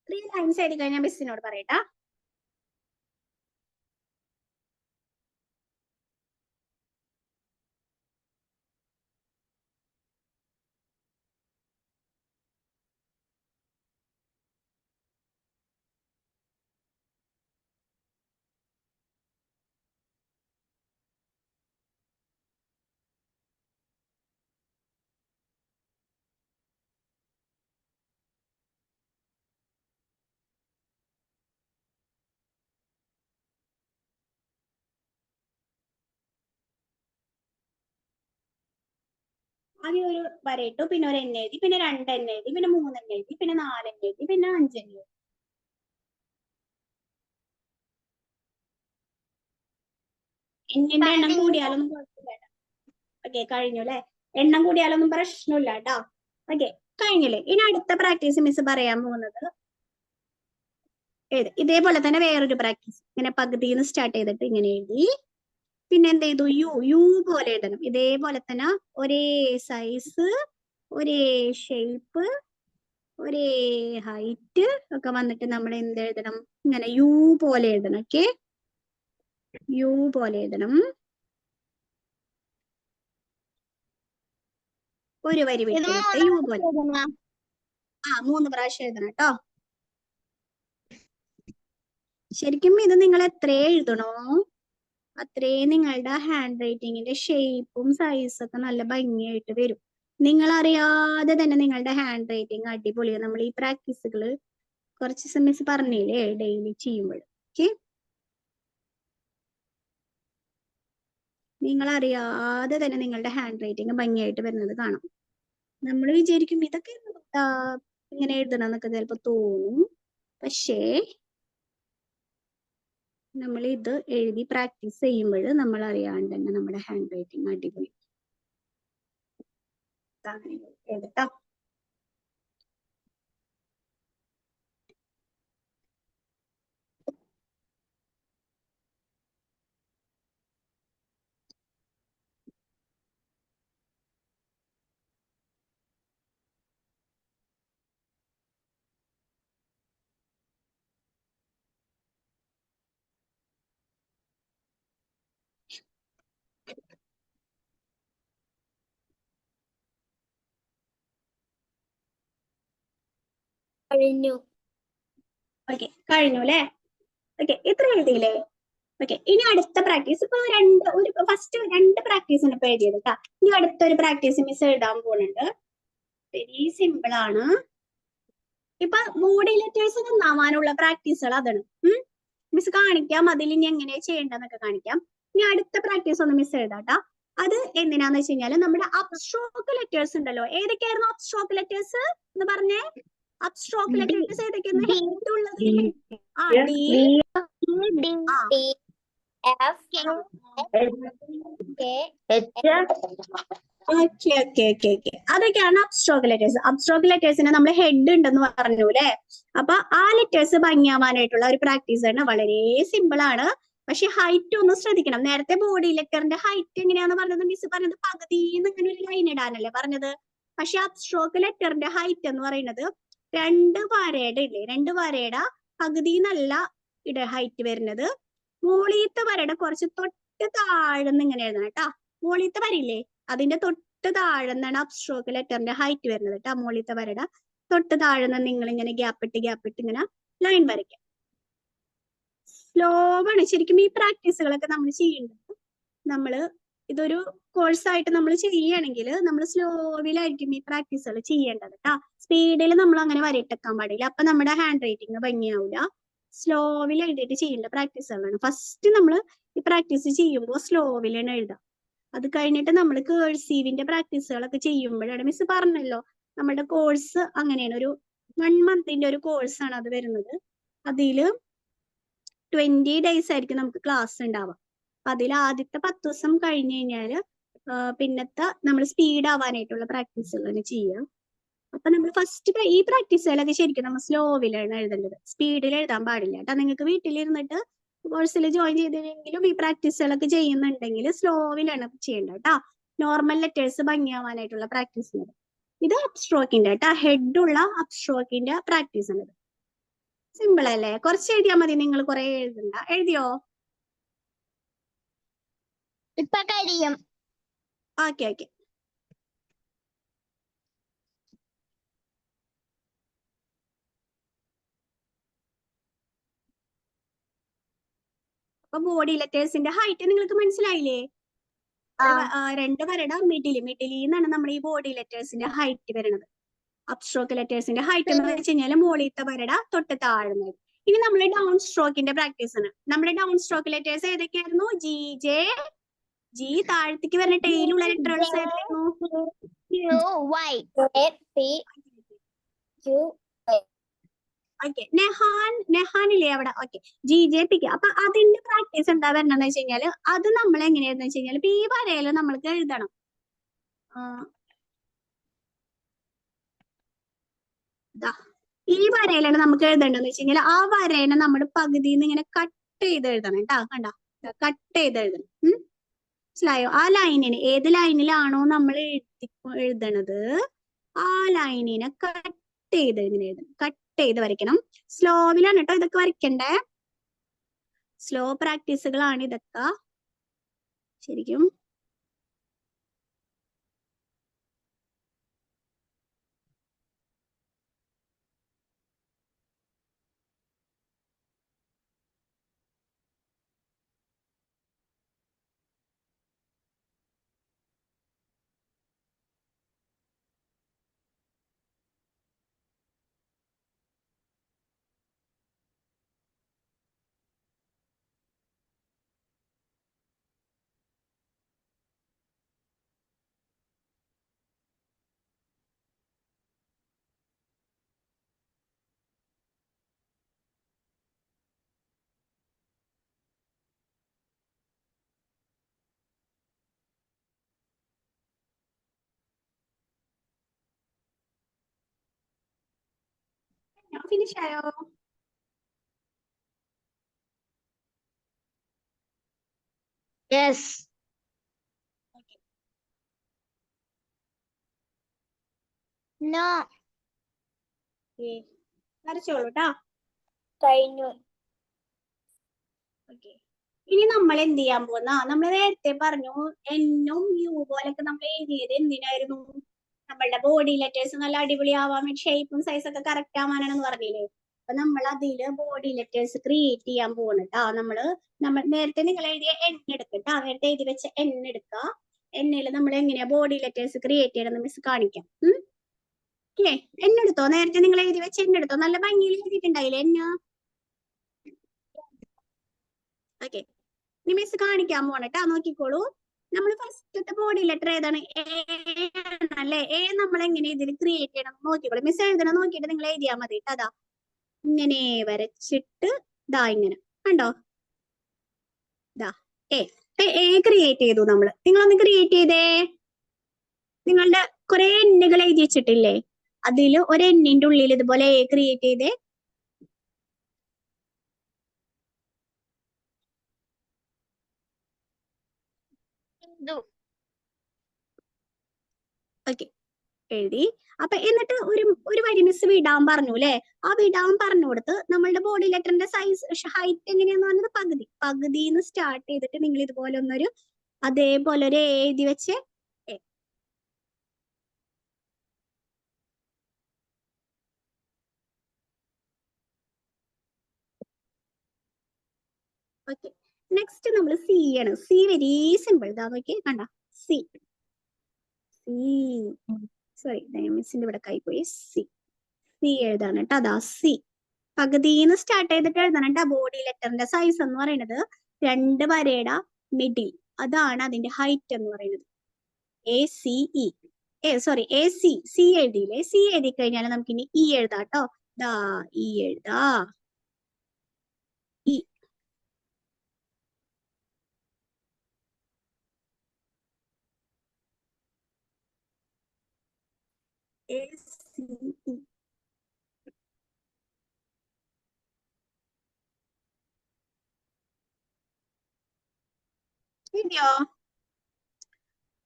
ത്രീ ലൈൻസ് എഴുതി കഴിഞ്ഞാൽ മിസ്സിനോട് പറയട്ടാ. ആദ്യം ഒരു വര ഇട്ടു, പിന്നെ ഒരു N എഴുതി, പിന്നെ 2 N എഴുതി, പിന്നെ 3 N എഴുതി, പിന്നെ 4 N എഴുതി, പിന്നെ 5 N എഴുതി. എന്നിന്റെ എണ്ണം കൂടിയാലൊന്നും കുഴപ്പമില്ല. ഓക്കെ, കഴിഞ്ഞു അല്ലെ. എണ്ണം കൂടിയാലൊന്നും പ്രശ്നമില്ല കേട്ടോ. ഓക്കെ, കഴിഞ്ഞില്ലേ. ഇനി അടുത്ത പ്രാക്ടീസ് മിസ് പറയാൻ പോകുന്നത് ഇതേപോലെ തന്നെ വേറൊരു പ്രാക്ടീസ്. ഇങ്ങനെ പകുതിന്ന് സ്റ്റാർട്ട് ചെയ്തിട്ട് ഇങ്ങനെ എഴുതി, പിന്നെ എന്ത് ചെയ്തു, യു പോലെ എഴുതണം. ഇതേപോലെ തന്നെ ഒരേ സൈസ്, ഒരേ ഷേപ്പ്, ഒരേ ഹൈറ്റ് ഒക്കെ വന്നിട്ട് നമ്മൾ എന്ത് എഴുതണം, ഇങ്ങനെ യു പോലെ എഴുതണം. ഓക്കെ, യു പോലെ എഴുതണം. ഒരു വരി വിട്ടിട്ട് യു പോലെ. 3 പ്രാവശ്യം എഴുതണം കേട്ടോ. ശരിക്കും ഇത് നിങ്ങൾ എത്ര എഴുതണോ അത്രയും നിങ്ങളുടെ ഹാൻഡ് റൈറ്റിങ്ങിന്റെ ഷേപ്പും സൈസും ഒക്കെ നല്ല ഭംഗിയായിട്ട് വരും. നിങ്ങൾ അറിയാതെ തന്നെ നിങ്ങളുടെ ഹാൻഡ് റൈറ്റിംഗ് അടിപൊളിയാണ്. നമ്മൾ ഈ പ്രാക്ടീസുകൾ കുറച്ച് മിസ് പറഞ്ഞില്ലേ ഡെയിലി ചെയ്യുമ്പോൾ. ഓക്കെ, നിങ്ങൾ അറിയാതെ തന്നെ നിങ്ങളുടെ ഹാൻഡ് റൈറ്റിംഗ് ഭംഗിയായിട്ട് വരുന്നത് കാണാം. നമ്മൾ വിചാരിക്കും ഇതൊക്കെ ഇങ്ങനെ എഴുതണം എന്നൊക്കെ ചിലപ്പോൾ തോന്നും. പക്ഷേ നമ്മൾ ഇത് എഴുതി പ്രാക്ടീസ് ചെയ്യുമ്പോൾ നമ്മൾ അറിയാണ്ട് തന്നെ നമ്മുടെ ഹാൻഡ് റൈറ്റിംഗ് അടിപൊളി എഴുതട്ടോ. കഴിഞ്ഞു. ഓക്കെ, കഴിഞ്ഞു അല്ലേ. ഓക്കെ, ഇത്ര എഴുതിയില്ലേ. ഓക്കെ, ഇനി അടുത്ത പ്രാക്ടീസ്. ഇപ്പൊ ഫസ്റ്റ് 2 പ്രാക്ടീസിന് ഇപ്പൊ എഴുതിയത് കേട്ടോ. ഇനി അടുത്തൊരു പ്രാക്ടീസ് മിസ് എഴുതാൻ പോകുന്നുണ്ട്. വെരി സിമ്പിൾ ആണ്. ഇപ്പൊ ബോഡി ലെറ്റേഴ്സ് നന്നാവാനുള്ള പ്രാക്ടീസുകൾ അതാണ്. മിസ് കാണിക്കാം അതിൽ ഇനി എങ്ങനെയാ ചെയ്യേണ്ടതെന്നൊക്കെ കാണിക്കാം. ഇനി അടുത്ത പ്രാക്ടീസ് ഒന്ന് മിസ് എഴുതാട്ടാ. അത് എന്തിനാന്ന് വെച്ച് കഴിഞ്ഞാൽ നമ്മുടെ അപ്സ്ട്രോക്ക് ലെറ്റേഴ്സ് ഉണ്ടല്ലോ, ഏതൊക്കെയായിരുന്നു അപ്സ്ട്രോക്ക് ലെറ്റേഴ്സ് എന്ന് പറഞ്ഞേ? അപ്സ്ട്രോക്ക് ലെറ്റേഴ്സ് ഏതൊക്കെയാണ്? ഹെഡ് ഉള്ളത് ഡി, അതൊക്കെയാണ് അപ്സ്ട്രോക്ക് ലെറ്റേഴ്സ്. അപ്സ്ട്രോക്ക് ലെറ്റേഴ്സിന് നമ്മൾ ഹെഡ് ഉണ്ടെന്ന് പറഞ്ഞു അല്ലെ. അപ്പൊ ആ ലെറ്റേഴ്സ് ഭംഗിയാവാനായിട്ടുള്ള ഒരു പ്രാക്ടീസ് ആണ്. വളരെ സിമ്പിൾ ആണ്, പക്ഷെ ഹൈറ്റ് ഒന്ന് ശ്രദ്ധിക്കണം. നേരത്തെ ബോഡി ലെറ്ററിന്റെ ഹൈറ്റ് എങ്ങനെയാന്ന് പറഞ്ഞത് മിസ് പറഞ്ഞത് പകുതിന്ന് ഇങ്ങനെ ഒരു ലൈൻ ഇടാനല്ലേ പറഞ്ഞത്. പക്ഷെ അപ്സ്ട്രോക്ക് ലെറ്ററിന്റെ ഹൈറ്റ് എന്ന് പറയുന്നത് 2 വരയുടെ ഇല്ലേ, 2 വരയുടെ പകുതി എന്നല്ല ഹൈറ്റ് വരുന്നത്. മോളീത്തെ വരയുടെ കുറച്ച് തൊട്ട് താഴെന്ന് ഇങ്ങനെ എഴുതണം കേട്ടാ. മോളീത്തെ വരയില്ലേ, അതിന്റെ തൊട്ട് താഴെന്നാണ് അപ്സ്ട്രോക്ക് ലെറ്ററിന്റെ ഹൈറ്റ് വരുന്നത് കേട്ടാ. മോളീത്തെ വരയുടെ തൊട്ട് താഴെന്ന് നിങ്ങൾ ഇങ്ങനെ ഗ്യാപ്പിട്ട് ഇങ്ങനെ ലൈൻ വരയ്ക്കാം. സ്ലോ ആണ് ശരിക്കും ഈ പ്രാക്ടീസുകളൊക്കെ നമ്മൾ ചെയ്യേണ്ടത്. നമ്മള് ഇതൊരു കോഴ്സായിട്ട് നമ്മൾ ചെയ്യുകയാണെങ്കിൽ നമ്മൾ സ്ലോവിലായിരിക്കും ഈ പ്രാക്ടീസുകൾ ചെയ്യേണ്ടത് കേട്ടാ. സ്പീഡിൽ നമ്മൾ അങ്ങനെ വരയിട്ടെക്കാൻ പാടില്ല, അപ്പൊ നമ്മുടെ ഹാൻഡ് റൈറ്റിംഗ് ഭംഗിയാവില്ല. സ്ലോവിൽ എഴുതിയിട്ട് ചെയ്യേണ്ട പ്രാക്ടീസുകളാണ്. ഫസ്റ്റ് നമ്മൾ ഈ പ്രാക്ടീസ് ചെയ്യുമ്പോൾ സ്ലോവിലാണ് എഴുതാം. അത് കഴിഞ്ഞിട്ട് നമ്മൾ കേഴ്സീവിന്റെ പ്രാക്ടീസുകളൊക്കെ ചെയ്യുമ്പോഴാണ് മിസ് പറഞ്ഞല്ലോ, നമ്മുടെ കോഴ്സ് അങ്ങനെയാണ്, ഒരു 1 മന്തിന്റെ ഒരു കോഴ്സാണ് അത് വരുന്നത്. അതില് 20 days ആയിരിക്കും നമുക്ക് ക്ലാസ് ഉണ്ടാവുക. അപ്പൊ അതിൽ ആദ്യത്തെ 10 ദിവസം കഴിഞ്ഞ് കഴിഞ്ഞാല് പിന്നത്തെ നമ്മൾ സ്പീഡ് ആവാനായിട്ടുള്ള പ്രാക്ടീസുകളാണ് ചെയ്യുക. അപ്പൊ നമ്മൾ ഫസ്റ്റ് ഈ പ്രാക്ടീസുകളൊക്കെ ശരിക്കും നമ്മൾ സ്ലോവിലാണ് എഴുതേണ്ടത്, സ്പീഡിൽ എഴുതാൻ പാടില്ല കേട്ടോ. നിങ്ങൾക്ക് വീട്ടിലിരുന്നിട്ട് കോഴ്സിൽ ജോയിൻ ചെയ്തില്ലെങ്കിലും ഈ പ്രാക്ടീസുകളൊക്കെ ചെയ്യുന്നുണ്ടെങ്കിൽ സ്ലോവിലാണ് ചെയ്യേണ്ടത് കേട്ടോ. നോർമൽ ലെറ്റേഴ്സ് ഭംഗിയാവാനായിട്ടുള്ള പ്രാക്ടീസ്. ഇത് അപ്സ്ട്രോക്കിന്റെ കേട്ടോ, ഹെഡുള്ള അപ്സ്ട്രോക്കിന്റെ പ്രാക്ടീസ് ആണ്. സിമ്പിൾ അല്ലേ? കുറച്ച് എഴുതിയാൽ മതി, നിങ്ങൾ കുറെ എഴുതണ്ട. എഴുതിയോ? ഇപ്പൊ കഴിയും. ഓക്കെ. അപ്പൊ ബോഡി ലെറ്റേഴ്സിന്റെ ഹൈറ്റ് നിങ്ങൾക്ക് മനസ്സിലായില്ലേ? 2 വരയുടെ മിഡിലിന്നാണ് നമ്മൾ ഈ ബോഡി ലെറ്റേഴ്സിന്റെ ഹൈറ്റ് വരുന്നത്. അപ്സ്ട്രോക്ക് ലെറ്റേഴ്സിന്റെ ഹൈറ്റ് എന്ന് വെച്ച് കഴിഞ്ഞാൽ മോളിത്തെ വരയുടെ തൊട്ട് താഴ്ന്നത്. ഇനി നമ്മൾ ഡൗൺ സ്ട്രോക്കിന്റെ പ്രാക്ടീസ് ആണ്. നമ്മുടെ ഡൗൺ സ്ട്രോക്ക് ലെറ്റേഴ്സ് ഏതൊക്കെയായിരുന്നു? G, J, G. താഴത്തേക്ക് വരുന്ന ടെയിലുള്ള ലെറ്റേഴ്സ് ഏതായിരുന്നു? ഓക്കെ, നെഹാനില്ലേ അവിടെ? Okay, G, J, P. അപ്പൊ അതിന്റെ പ്രാക്ടീസ് എന്താ വരണമെന്ന് വെച്ച് കഴിഞ്ഞാല് അത് നമ്മൾ എങ്ങനെയാന്ന് വെച്ച് കഴിഞ്ഞാൽ ഇപ്പൊ ഈ വരയില് നമ്മൾക്ക് എഴുതണം. ഈ വരയിലാണ് നമുക്ക് എഴുതേണ്ടതെന്ന് വെച്ച് കഴിഞ്ഞാൽ ആ വരേനെ നമ്മൾ പകുതിന്ന് ഇങ്ങനെ കട്ട് ചെയ്ത് എഴുതണം കേട്ടോ. കണ്ട, കട്ട് ചെയ്ത് എഴുതണം. മനസ്സിലായോ? ആ ലൈനിന് ഏത് ലൈനിലാണോ നമ്മൾ എഴുതണത് ആ ലൈനിനെ കട്ട് ചെയ്ത് ഇങ്ങനെ എഴുതണം, കട്ട് ചെയ്ത് വരയ്ക്കണം. സ്ലോവിലാണ് കേട്ടോ ഇതൊക്കെ വരയ്ക്കണ്ടേ. സ്ലോ പ്രാക്ടീസുകളാണ് ഇതൊക്കെ ശരിക്കും. ഫിനിഷ് ആയോ? യെസ്. നോ. വരച്ചോളൂ കേട്ടാ. കഴിഞ്ഞു. ഓക്കെ, ഇനി നമ്മൾ എന്ത് ചെയ്യാൻ പോകുന്ന, നമ്മൾ നേരത്തെ പറഞ്ഞു എന്നും യു പോലൊക്കെ നമ്മൾ എഴുതിയത് എന്തിനായിരുന്നു? നമ്മളുടെ ബോഡി ലെറ്റേഴ്സ് നല്ല അടിപൊളിയാവാൻ വേണ്ടി, ഷേപ്പും സൈസൊക്കെ കറക്റ്റ് ആവാനാണെന്ന് പറഞ്ഞില്ലേ. അപ്പൊ നമ്മൾ അതില് ബോഡി ലെറ്റേഴ്സ് ക്രിയേറ്റ് ചെയ്യാൻ പോകുന്നു കേട്ടോ. നമ്മൾ നേരത്തെ നിങ്ങൾ എഴുതിയ എൻ എടുക്കട്ടാ, നേരത്തെ എഴുതി വെച്ച എൻ എടുക്കുക. എന്നില് നമ്മൾ എങ്ങനെയാ ബോഡി ലെറ്റേഴ്സ് ക്രിയേറ്റ് ചെയ്യണമെന്ന് മിസ് കാണിക്കാം. ഓക്കെ, എന്നെടുത്തോ? നേരത്തെ നിങ്ങൾ എഴുതി വെച്ച എന്നെടുത്തോ? നല്ല ഭംഗിയിൽ എഴുതിയിട്ടുണ്ടായില്ലേ എന്ന? ഓക്കെ, ഇനി മിസ് കാണിക്കാൻ പോണട്ടാ, നോക്കിക്കോളൂ. നമ്മൾ ഫസ്റ്റത്തെ ബോഡി ലെറ്റർ ഏതാണ്? എ ആണല്ലേ. എ നമ്മൾ എങ്ങനെ ഇതിൽ ക്രിയേറ്റ് ചെയ്യണം നോക്കിക്കോളൂ. മിസ് എഴുതണം നോക്കിയിട്ട് നിങ്ങൾ എഴുതിയാൽ മതി. അതാ ഇങ്ങനെ വരച്ചിട്ട് ദാ ഇങ്ങനെ കണ്ടോ, ദാ എ ക്രിയേറ്റ് ചെയ്തു നമ്മള്. നിങ്ങളൊന്ന് ക്രിയേറ്റ് ചെയ്തേ. നിങ്ങളുടെ കുറെ എണ്ണുകൾ എഴുതി വെച്ചിട്ടില്ലേ, അതിൽ ഒരു എണ്ണിന്റെ ഉള്ളിൽ ഇതുപോലെ എ ക്രിയേറ്റ് ചെയ്തേ. ഓക്കെ, എഴുതി. അപ്പൊ എന്നിട്ട് ഒരു വരി മിസ് വിടാൻ പറഞ്ഞു അല്ലെ. ആ വിടാൻ പറഞ്ഞു കൊടുത്ത് നമ്മളുടെ ബോഡി ലെറ്ററിന്റെ സൈസ് ഹൈറ്റ് എങ്ങനെയാന്ന് പറഞ്ഞത് പകുതിന്ന് സ്റ്റാർട്ട് ചെയ്തിട്ട് നിങ്ങൾ ഇതുപോലെ ഒന്നൊരു അതേപോലെ ഒരു എഴുതി വെച്ച് ഓക്കെ. നെക്സ്റ്റ് നമ്മൾ സി ആണ്. C very simple. ഇതാ നോക്കി കണ്ട, സി സോറി മിസ്സിന്റെ ഇവിടെ കൈപോയി. സി എഴുതാണ് കേട്ടോ. അതാ സി പകുതിന്ന് സ്റ്റാർട്ട് ചെയ്തിട്ട് എഴുതണം കേട്ടോ. ബോഡി ലെറ്ററിന്റെ സൈസ് എന്ന് പറയുന്നത് 2 വരയുടെ മിഡിൽ, അതാണ് അതിന്റെ ഹൈറ്റ് എന്ന് പറയുന്നത്. ACE സോറി സി എഴുതിയില്ലേ. സി എഴുതി കഴിഞ്ഞാൽ നമുക്ക് ഇനി ഇ എഴുതാം കേട്ടോ. ദാ ഇ എഴുതാ. ഇ ACE ഇല്ലയോ?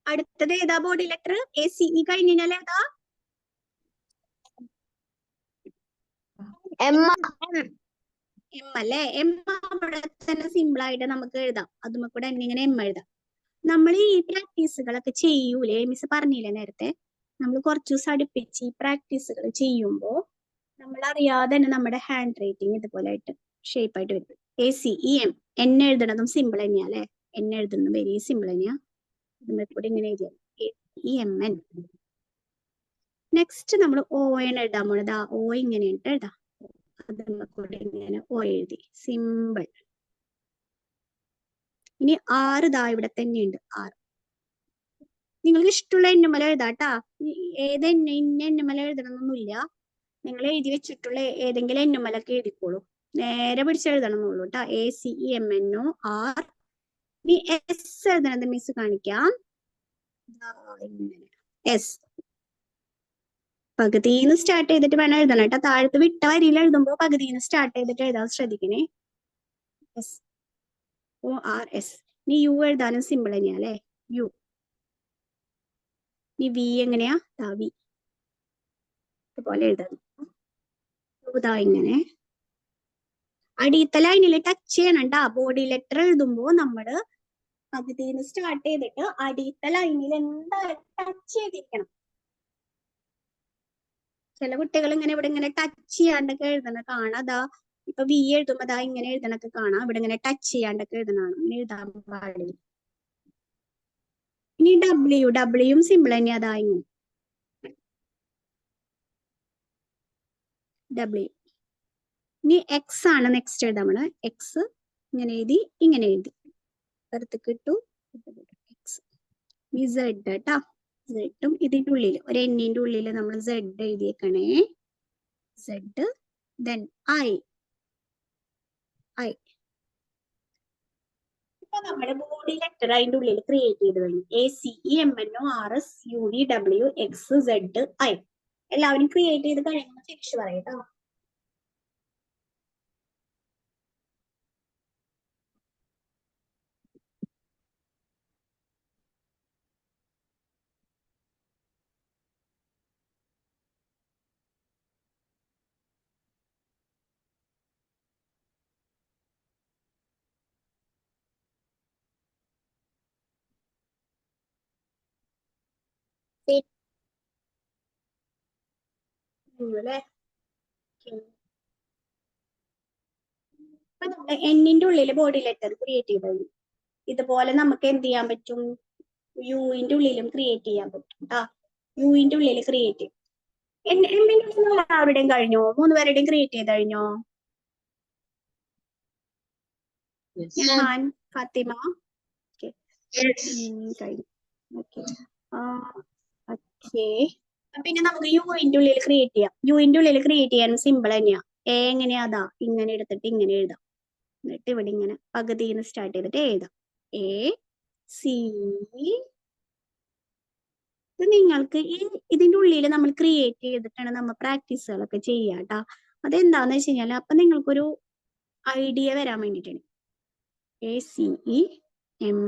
അടുത്തത് ഏതാ ബോഡി ലെറ്റർ? ACE കഴിഞ്ഞ് കഴിഞ്ഞാൽ ഏതാ? എം അല്ലേ. എം അവിടെ തന്നെ സിമ്പിൾ ആയിട്ട് നമുക്ക് എഴുതാം. അതുമ്മ കൂടെ ഇങ്ങനെ എം എഴുതാം. നമ്മൾ ഈ പ്രാക്ടീസുകളൊക്കെ ചെയ്യൂലേ, മിസ് പറഞ്ഞില്ലേ നേരത്തെ, നമ്മൾ കുറച്ച് ദിവസം അടുപ്പിച്ച് ഈ പ്രാക്ടീസുകൾ ചെയ്യുമ്പോൾ നമ്മൾ അറിയാതെ തന്നെ നമ്മുടെ ഹാൻഡ് റൈറ്റിംഗ് ഇതുപോലെ ആയിട്ട് ഷേപ്പ് ആയിട്ട് വരും. ACEM എൻ എഴുതണതും സിമ്പിൾ തന്നെയാ അല്ലെ. എൻ എഴുതുന്നതും വെരി സിമ്പിൾ തന്നെയാ. അതുമ്മ കൂടെ ഇങ്ങനെ എഴുതിയാൽ AEMN. നെക്സ്റ്റ് നമ്മൾ O ആണ് എഴുതാൻ പോണത്. O ഇങ്ങനെ എഴുതാം. അതുമ്മ കൂടെ ഇങ്ങനെ O എഴുതി, സിമ്പിൾ. ഇനി 6 ദാ ഇവിടെ തന്നെയുണ്ട്. 6 നിങ്ങൾക്ക് ഇഷ്ടമുള്ള എണ്ണുമല എഴുതാട്ടാ. ഏത് ഇന്ന എണ്ണുമല എഴുതണമെന്നൊന്നുമില്ല. നിങ്ങൾ എഴുതി വെച്ചിട്ടുള്ള ഏതെങ്കിലും എണ്ണുമലൊക്കെ എഴുതിക്കോളൂ. നേരെ പിടിച്ച് എഴുതണമെന്നുള്ളൂ കേട്ടോ. ACEMNOR. ഇനി എസ് എഴുതണത് മിസ് കാണിക്കാം. എസ് പകുതിന്ന് സ്റ്റാർട്ട് ചെയ്തിട്ട് വേണം എഴുതണം കേട്ടോ. താഴത്ത് വിട്ട വരിയിൽ എഴുതുമ്പോൾ പകുതിന്ന് സ്റ്റാർട്ട് ചെയ്തിട്ട് എഴുതാൻ ശ്രദ്ധിക്കണേ. SORS. ഇനി യു എഴുതാനും സിമ്പിൾ തന്നെയാ അല്ലെ. യു. ഇനി വി എങ്ങനെയാ? വി ഇതുപോലെ എഴുതാം. ഇതാ ഇങ്ങനെ അടിയത്തെ ലൈനിൽ ടച്ച് ചെയ്യണം ട്ടാ. ബോഡി ലെറ്റർ എഴുതുമ്പോ നമ്മള് പകുതിന്ന് സ്റ്റാർട്ട് ചെയ്തിട്ട് അടിയത്തെ ലൈനിൽ എന്തായാലും ടച്ച് ചെയ്തിരിക്കണം. ചില കുട്ടികൾ ഇങ്ങനെ ഇവിടെ ഇങ്ങനെ ടച്ച് ചെയ്യാണ്ടൊക്കെ എഴുതണ കാണാം. അതാ ഇപ്പൊ വി എഴുതുമ്പോ അതാ ഇങ്ങനെ എഴുതണൊക്കെ കാണാം. ഇവിടെ ഇങ്ങനെ ടച്ച് ചെയ്യാണ്ടൊക്കെ എഴുതണാണ്. ഇങ്ങനെ എഴുതാൻ പാടില്ല. ഇനി ഡബ്ല്യൂയും സിമ്പിൾ തന്നെയാ. അതാ ഇങ്ങനെ ഡബ്ല്യു. ഇനി എക്സ് ആണ് നെക്സ്റ്റ് എഴുതാം നമ്മള്. എക്സ് ഇങ്ങനെ എഴുതി ഇങ്ങനെ എഴുതി പുറത്ത് കിട്ടു. എക്സ്. ഈ സെഡ് കേട്ടാ. സെഡും ഇതിന്റെ ഉള്ളിൽ ഒരു എന്നിന്റെ ഉള്ളിൽ നമ്മൾ സെഡ് എഴുതിയേക്കണേ. Z then I. ഇപ്പൊ നമ്മുടെ ബോഡി ലെറ്റർ അതിന്റെ ഉള്ളിൽ ക്രിയേറ്റ് ചെയ്ത് കഴിഞ്ഞു. ACEMNORSUVWXZI. എല്ലാവരും ക്രിയേറ്റ് ചെയ്ത് കഴിയുമ്പോൾ തിരിച്ചു പറയട്ടോ. അല്ലേ. ഇപ്പൊ നമ്മുടെ എന്നിന്റെ ഉള്ളിൽ ബോഡി ലെറ്റർ ക്രിയേറ്റ് ചെയ്ത് കഴിഞ്ഞു. ഇതുപോലെ നമുക്ക് എന്ത് ചെയ്യാൻ പറ്റും? യുവിന്റെ ഉള്ളിലും ക്രിയേറ്റ് ചെയ്യാൻ പറ്റും കേട്ടാ. യുവിന്റെ ഉള്ളിൽ ക്രിയേറ്റ് ചെയ്യും. എല്ലാവരുടെയും കഴിഞ്ഞോ? 3 പേരുടെയും ക്രിയേറ്റ് ചെയ്ത് കഴിഞ്ഞോ? ഫാത്തിമ. കഴിഞ്ഞു. Okay okay. പിന്നെ നമുക്ക് യുവിന്റെ ഉള്ളിൽ ക്രിയേറ്റ് ചെയ്യാം. യുവിന്റെ ഉള്ളിൽ ക്രിയേറ്റ് ചെയ്യാൻ സിമ്പിൾ തന്നെയാ. എ എങ്ങനെയാ അതാ ഇങ്ങനെ എടുത്തിട്ട് ഇങ്ങനെ എഴുതാം. എന്നിട്ട് ഇവിടെ ഇങ്ങനെ പകുതിന്ന് സ്റ്റാർട്ട് ചെയ്തിട്ട് എഴുതാം. A C. നിങ്ങൾക്ക് ഇതിന്റെ ഉള്ളിൽ നമ്മൾ ക്രിയേറ്റ് ചെയ്തിട്ടാണ് നമ്മൾ പ്രാക്ടീസുകളൊക്കെ ചെയ്യാട്ടോ. അതെന്താന്ന് വെച്ച് കഴിഞ്ഞാൽ അപ്പൊ നിങ്ങൾക്കൊരു ഐഡിയ വരാൻ വേണ്ടിയിട്ടാണ്. A C M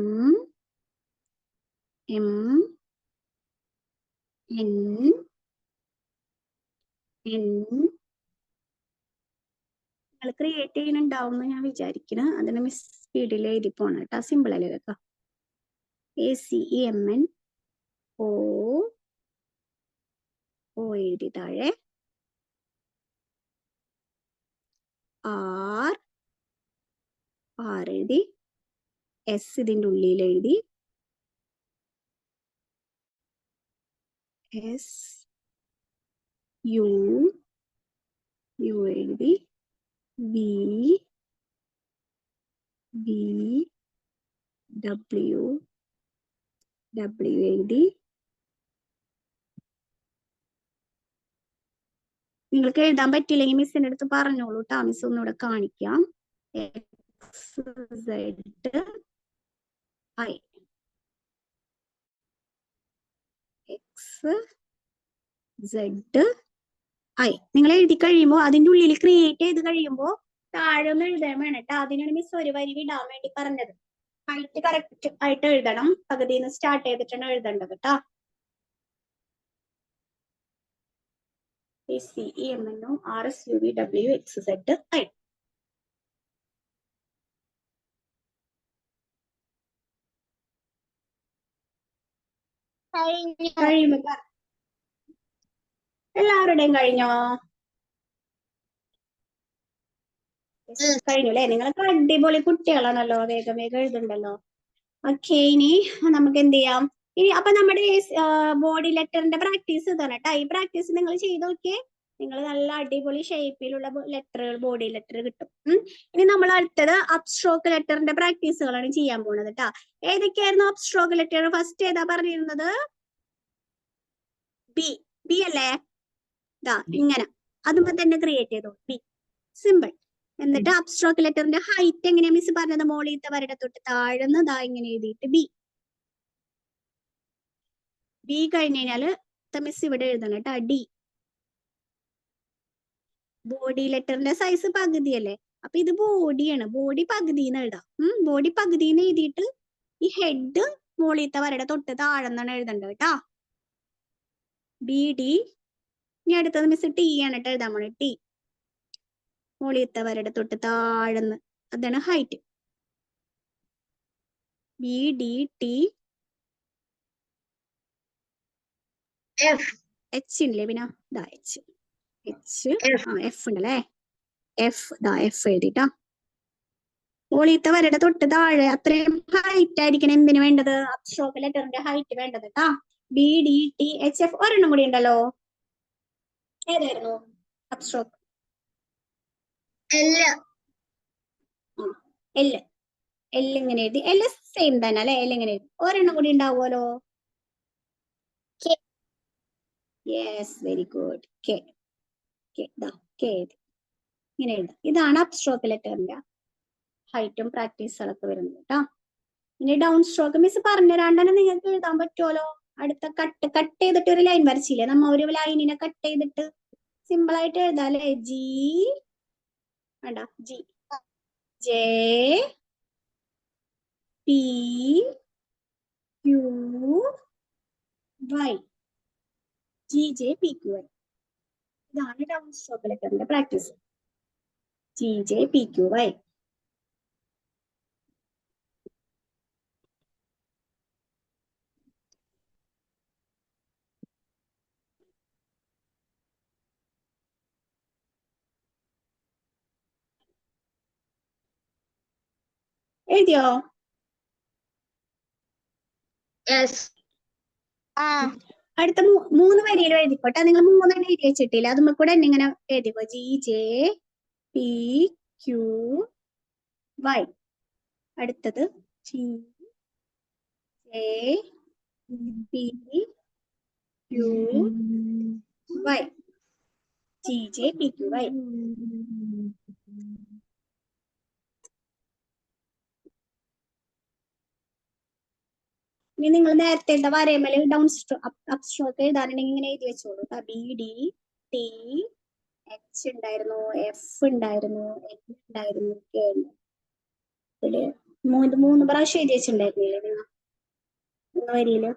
M N N നിങ്ങൾ ക്രിയേറ്റ് ചെയ്യുന്നുണ്ടാവും എന്ന് ഞാൻ വിചാരിക്കുന്നു. അതിന് മിസ് സ്പീഡിൽ എഴുതി പോണം കേട്ടോ. സിമ്പിൾ അല്ലേ കേട്ടോ. ACEMN O എഴുതി താഴെ R എഴുതി S ഇതിന്റെ ഉള്ളിൽ എഴുതി S U എഴുതി V W എഴുതി. നിങ്ങൾക്ക് എഴുതാൻ പറ്റില്ലെങ്കിൽ മിസ്സിന്റെ അടുത്ത് പറഞ്ഞോളൂ ട്ടാ. മിസ് ഒന്നുകൂടെ കാണിക്കാം. XZI XZI നിങ്ങൾ എഴുതി കഴിയുമ്പോൾ അതിന്റെ ഉള്ളിൽ ക്രിയേറ്റ് ചെയ്ത് കഴിയുമ്പോൾ താഴെ ഒന്ന് എഴുതാൻ വേണം കേട്ടോ. അതിനാണ് മിസ് ഒരു വരി വിടാൻ വേണ്ടി പറഞ്ഞത്. ഹൈറ്റ് കറക്റ്റ് ആയിട്ട് എഴുതണം. പകുതിന്ന് സ്റ്റാർട്ട് ചെയ്തിട്ടാണ് എഴുതേണ്ടത് കേട്ടോ. ACEMN RSUVW XZI. കഴിയുമ്പോ എല്ലാവരുടെയും കഴിഞ്ഞോ? കഴിഞ്ഞു അല്ലേ? നിങ്ങളൊക്കെ അടിപൊളി കുട്ടികളാണല്ലോ. വേഗം എഴുതുണ്ടല്ലോ. ഓക്കെ, ഇനി നമുക്ക് എന്ത് ചെയ്യാം? ഇനി അപ്പൊ നമ്മുടെ ബോഡി ലെറ്ററിന്റെ പ്രാക്ടീസ് ഇതാണ് കേട്ടോ. ഈ പ്രാക്ടീസ് നിങ്ങൾ ചെയ്ത് നോക്കിയേ. നിങ്ങൾ നല്ല അടിപൊളി ഷേപ്പിലുള്ള ലെറ്ററുകൾ, ബോഡി ലെറ്റർ കിട്ടും. ഇനി നമ്മൾ അടുത്തത് അപ്സ്ട്രോക്ക് ലെറ്ററിന്റെ പ്രാക്ടീസുകളാണ് ചെയ്യാൻ പോകുന്നത് കേട്ടോ. ഏതൊക്കെയായിരുന്നു അപ്സ്ട്രോക്ക് ലെറ്റർ? ഫസ്റ്റ് ഏതാ പറഞ്ഞിരുന്നത്? ബി അല്ലേ? ഇതാ ഇങ്ങനെ അതുമ്പോ തന്നെ ക്രിയേറ്റ് ചെയ്തോ. B simple. എന്നിട്ട് അപ്സ്ട്രോക്ക് ലെറ്ററിന്റെ ഹൈറ്റ് എങ്ങനെയാ മിസ് പറഞ്ഞത്? മോളിത്തെ വരയുടെ തൊട്ട് താഴ്ന്ന് ദാ ഇങ്ങനെ എഴുതിയിട്ട് ബി കഴിഞ്ഞ് കഴിഞ്ഞാല് മിസ് ഇവിടെ എഴുതണം കേട്ടോ. ഡി. ബോഡി ലെറ്ററിന്റെ സൈസ് പകുതിയല്ലേ? അപ്പൊ ഇത് ബോഡിയാണ്. ബോഡി പകുതിന്ന് എഴുതാം. ബോഡി പകുതിന്ന് എഴുതിയിട്ട് ഈ ഹെഡ് മോളിത്തെ വരയുടെ തൊട്ട് താഴെന്നാണ് എഴുതേണ്ടത് കേട്ടോ. BD. ഇനി അടുത്തത് മിസ് ടി ആണ് കേട്ടോ എഴുതാൻ പോണേ. ടി മോളിത്തെ വരയുടെ തൊട്ട് താഴെന്ന്, അതാണ് ഹൈറ്റ്. BDT. H ഇല്ലേ? പിന്നെ ഇതാ H F ഉണ്ടല്ലേ. F എഴുതിട്ടാ. മോളിത്തെ വരയുടെ തൊട്ട് താഴെ അത്രയും ഹൈറ്റ് ആയിരിക്കണം എന്തിനു വേണ്ടത്? അപ്സ്ട്രോക്ക് ലെറ്ററിന്റെ ഹൈറ്റ് വേണ്ടത് കേട്ടാ. BDTHF. ഒരെണ്ണം കൂടി ഉണ്ടല്ലോ. ഏതായിരുന്നു അപ്സ്ട്രോക്ക്? L ഇങ്ങനെ എഴുതി. L സെയിം തന്നെ അല്ലെ? L ഇങ്ങനെ എഴുതി. ഒരെണ്ണം കൂടി ഉണ്ടാവുമല്ലോ. Yes, very good. K എഴുതി. ഇങ്ങനെ എഴുതാം. ഇതാണ് അപ്സ്ട്രോക്ക് ലെറ്ററിന്റെ ഹൈറ്റും പ്രാക്ടീസുകളൊക്കെ വരുന്നത് കേട്ടോ. ഇനി ഡൗൺ സ്ട്രോക്ക് മിസ് പറഞ്ഞുതരാണ്ട് നിങ്ങൾക്ക് എഴുതാൻ പറ്റുമല്ലോ. അടുത്ത കട്ട് ചെയ്തിട്ട് ഒരു ലൈൻ വരച്ചില്ലേ? നമ്മ ഒരു ലൈനിനെ കട്ട് ചെയ്തിട്ട് സിമ്പിൾ ആയിട്ട് എഴുതാം അല്ലേ? വേണ്ട, J P Q Y. GJPQY. ഇതാണ് ഡൗൺ സ്ട്രോക്ക് ലെറ്ററിന്റെ പ്രാക്ടീസ്. GJPQY. എഴുതിയോ? അടുത്ത 3 വരിയിലും എഴുതിക്കോട്ടെ. നിങ്ങൾ 3 എഴുതി വെച്ചിട്ടില്ല. അതുമ്പോ കൂടെ എന്നെ ഇങ്ങനെ എഴുതിക്കോ. GJPQY. അടുത്തത് A P Q Y. G J P Q Y. ഇനി നിങ്ങൾ നേരത്തെ വരയുമ്പോൾ ഡൗൺ അപ് സ്ട്രോക്ക് എഴുതാനുണ്ടെങ്കിൽ ഇങ്ങനെ എഴുതി വെച്ചോളൂ. ബി ഡി ടി എച്ച് ഉണ്ടായിരുന്നു, എഫ് ഉണ്ടായിരുന്നു, എൻ ഉണ്ടായിരുന്നു, കെ ഉണ്ടായിരുന്നു. മൂന്ന് പ്രാവശ്യം എഴുതി വെച്ചിട്ടുണ്ടായിരുന്നില്ലേ നിങ്ങൾ വരിയില്?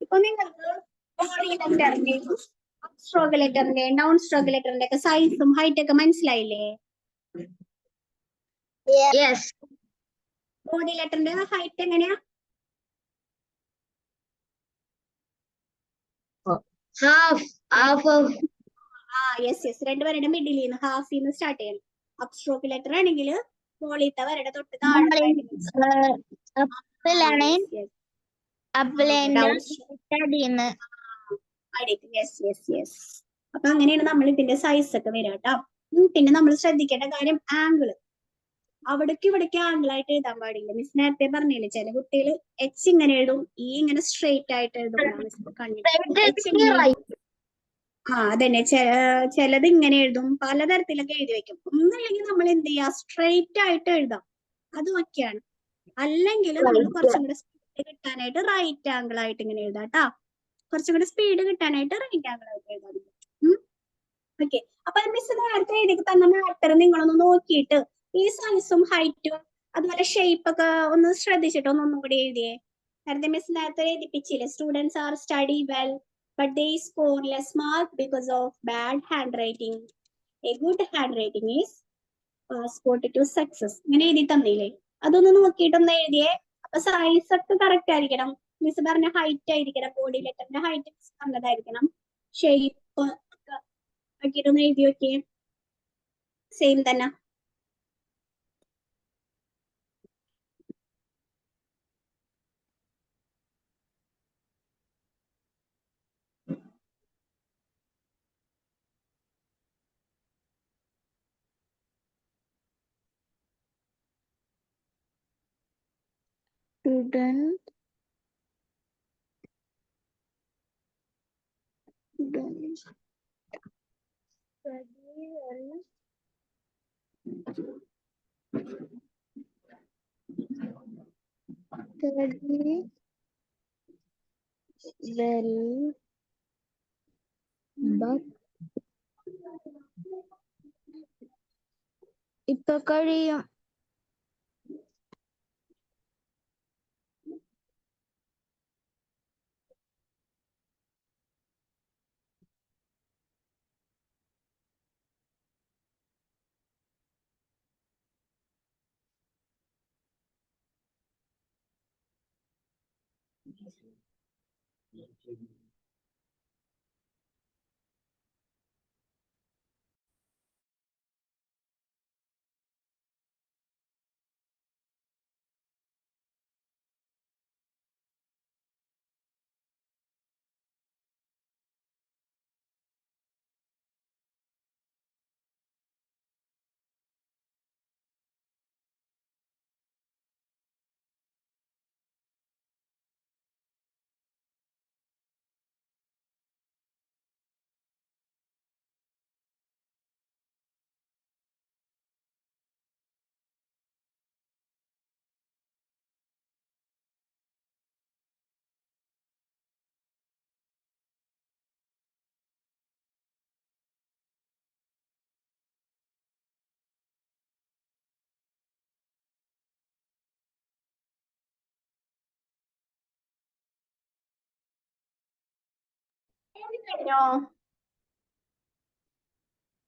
ഇപ്പൊ നിങ്ങൾക്ക് സ്ട്രോക്ക് ലെറ്ററിന്റെ ഡൗൺ സ്ട്രോക്ക് ലെറ്ററിന്റെ ഒക്കെ സൈസും ഹൈറ്റ് ഒക്കെ മനസ്സിലായില്ലേ? ബോഡി ലെറ്ററിന്റെ ഹൈറ്റ് എങ്ങനെയാ? യെസ് രണ്ടുപേരുടെ മിഡിൽ നിന്ന് ഹാഫിൽ നിന്ന് സ്റ്റാർട്ട് ചെയ്യണം. അപ് സ്ട്രോക്ക് ലെറ്റർ ആണെങ്കിൽ മോളിത്തെ വരയുടെ തൊട്ട് താഴെ. അപ്പൊ അങ്ങനെയാണ് നമ്മൾ ഇതിന്റെ സൈസ് ഒക്കെ വരിക കേട്ടോ. പിന്നെ നമ്മൾ ശ്രദ്ധിക്കേണ്ട കാര്യം ആംഗിള്. അവിടേക്ക് ഇവിടേക്ക് ആംഗിൾ ആയിട്ട് എഴുതാൻ പാടില്ല. മിസ് നേരത്തെ പറഞ്ഞില്ലേ, ചില കുട്ടികൾ എച്ച് ഇങ്ങനെ എഴുതും, ഈ ഇങ്ങനെ സ്ട്രെയിറ്റ് ആയിട്ട് എഴുതും. അതന്നെ, ചിലത് ഇങ്ങനെ എഴുതും, പലതരത്തിലൊക്കെ എഴുതി വെക്കും. ഒന്നല്ലെങ്കിൽ നമ്മൾ എന്ത് ചെയ്യാ, സ്ട്രെയിറ്റ് ആയിട്ട് എഴുതാം, അത് ഒക്കെയാണ്. അല്ലെങ്കിൽ നമ്മൾ കുറച്ചും കൂടെ സ്പീഡ് കിട്ടാനായിട്ട് റൈറ്റ് ആംഗിൾ ആയിട്ട് ഇങ്ങനെ എഴുതാം കേട്ടാ. കുറച്ചും കൂടെ സ്പീഡ് കിട്ടാനായിട്ട് റൈറ്റ് ആംഗിൾ ആയിട്ട് എഴുതാം. ഓക്കെ, അപ്പൊ മിസ് നേരത്തെ എഴുതി തന്ന മാറ്റർ നിങ്ങളൊന്ന് നോക്കിയിട്ട് ഈ സൈസും ഹൈറ്റും അതുപോലെ ഷേപ്പ് ഒക്കെ ഒന്ന് ശ്രദ്ധിച്ചിട്ട് ഒന്നും കൂടി എഴുതിയേ. നേരത്തെ മിസ് നേരത്തെ എഴുതിപ്പിച്ചില്ലേ, students are study well but they score less mark because of bad handwriting. A good handwriting is passport to success. ഇങ്ങനെ എഴുതി തന്നില്ലേ, അതൊന്ന് നോക്കിയിട്ടൊന്ന് എഴുതിയേ. അപ്പൊ സൈസ് ഒക്കെ കറക്റ്റ് ആയിരിക്കണം. മിസ് പറഞ്ഞ ഹൈറ്റ് ആയിരിക്കണം, ബോഡി ലെറ്ററിന്റെ ഹൈറ്റ് പറഞ്ഞതായിരിക്കണം. ഷേപ്പ് നോക്കിയിട്ടൊന്ന് എഴുതി നോക്കിയേ, സെയിം തന്നെ. Student ഇപ്പൊ കഴിയും.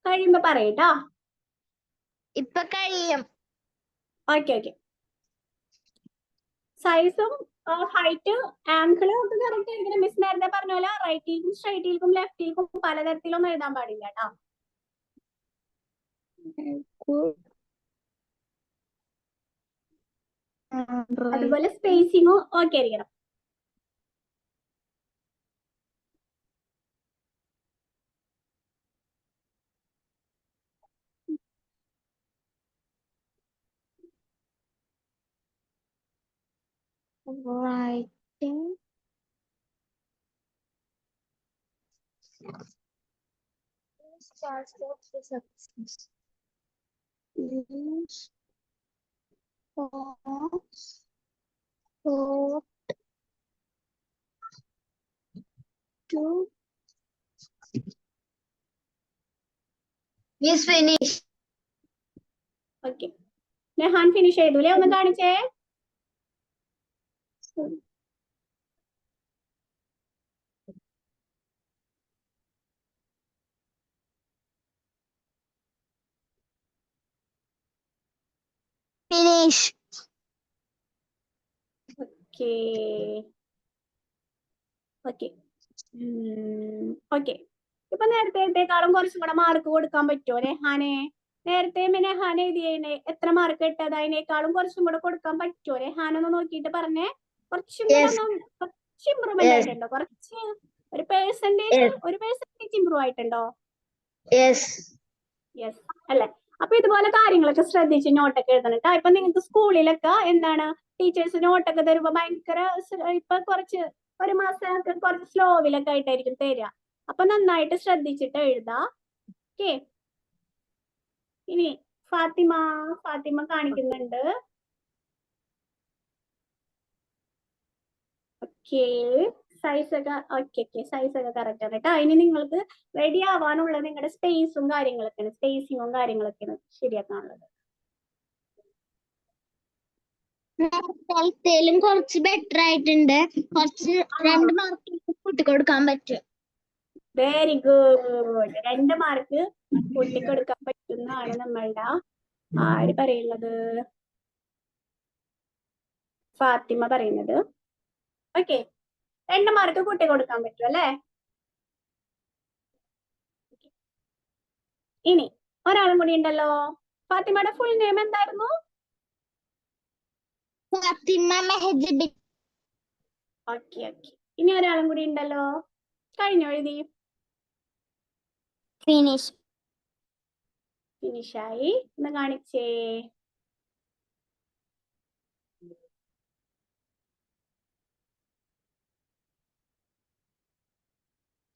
കഴിയുമ്പോ പറയട്ടോ. ഇപ്പൊ കഴിയും. ഓക്കെ. സൈസും ഹൈറ്റ് ആംഗിള് ഒക്കെ കറക്റ്റ് ആയിരിക്കണം. മിസ് നേരത്തെ പറഞ്ഞ പോലെ റൈറ്റിൽക്കും സ്ട്രൈറ്റിൽക്കും ലെഫ്റ്റിൽക്കും പലതരത്തിലൊന്നും എഴുതാൻ പാടില്ല കേട്ടോ. അതുപോലെ സ്പേസിങ്ങും ഓക്കെ ആയിരിക്കണം. writing starts with success is for to is finished. Okay, Nehan finish ചെയ്തൂലേ? ഒന്ന് കാണിച്ചേ. Finish. Okay okay okay. ഇപ്പൊ നേരത്തേക്കാളും കുറച്ചും കൂടെ മാർക്ക് കൊടുക്കാൻ പറ്റുമോ നെഹാനെ? നേരത്തെ നെഹാൻ എഴുതിയതിന് എത്ര മാർക്ക് കിട്ടത് അതിനേക്കാളും കുറച്ചും കൂടെ കൊടുക്കാൻ പറ്റുമോ? നെഹാൻ ഒന്ന് നോക്കിയിട്ട് പറഞ്ഞേ. കുറച്ചും കൂടെ കുറച്ച് ഇമ്പ്രൂവ്മെന്റ് ആയിട്ടുണ്ടോ? കുറച്ച് ഒരു പെർസെന്റേജ് ഇമ്പ്രൂവ് ആയിട്ടുണ്ടോ? യെസ് അല്ലെ? അപ്പൊ ഇതുപോലെ കാര്യങ്ങളൊക്കെ ശ്രദ്ധിച്ച് നോട്ടൊക്കെ എഴുതണം കേട്ടോ. ഇപ്പൊ നിങ്ങൾക്ക് സ്കൂളിലൊക്കെ എന്താണ് ടീച്ചേഴ്സ് നോട്ടൊക്കെ തരുമ്പോ ഭയങ്കര ഇപ്പൊ കുറച്ച് ഒരു മാസമൊക്കെ കുറച്ച് സ്ലോവിലൊക്കെ ആയിട്ടായിരിക്കും തരിക. അപ്പൊ നന്നായിട്ട് ശ്രദ്ധിച്ചിട്ട് എഴുതാ. ഓക്കെ, ഇനി ഫാത്തിമ കാണിക്കുന്നുണ്ട്. ഓക്കെ, സൈസ് ഒക്കെ സൈസ് ഒക്കെ കറക്റ്റ് ആണ് കേട്ടോ. ഇനി നിങ്ങൾക്ക് റെഡി ആവാനുള്ള നിങ്ങളുടെ സ്പേസിങ്ങും കാര്യങ്ങളൊക്കെയാണ് ശരിയാക്കാനുള്ളത്. നേരത്തേലും കുറച്ച് ബെറ്റർ ആയിട്ടുണ്ട്. കുറച്ച് 2 മാർക്ക് കൂട്ടിക്കൊടുക്കാൻ പറ്റും. Very good. 2 മാർക്ക് കൂട്ടിക്കൊടുക്കാൻ പറ്റുന്നതാണ് നമ്മളുടെ ആര് പറയുന്നത്? ഫാത്തിമ പറയുന്നത്. ഓക്കെ, 2 മാർക്ക് കൂട്ടിക്കൊടുക്കാൻ പറ്റും അല്ലേ? ഇനി ഒരാളും കൂടി ഉണ്ടല്ലോ. ഫാത്തിമയുടെ ഫുൾ നെയിം എന്തായിരുന്നു? ഫാത്തിമ മെഹജബി. ഓക്കെ. ഇനി ഒരാളും കൂടി ഉണ്ടല്ലോ. കഴിഞ്ഞോ എഴുതി? ഫിനിഷായി. ഒന്ന് കാണിച്ചേ.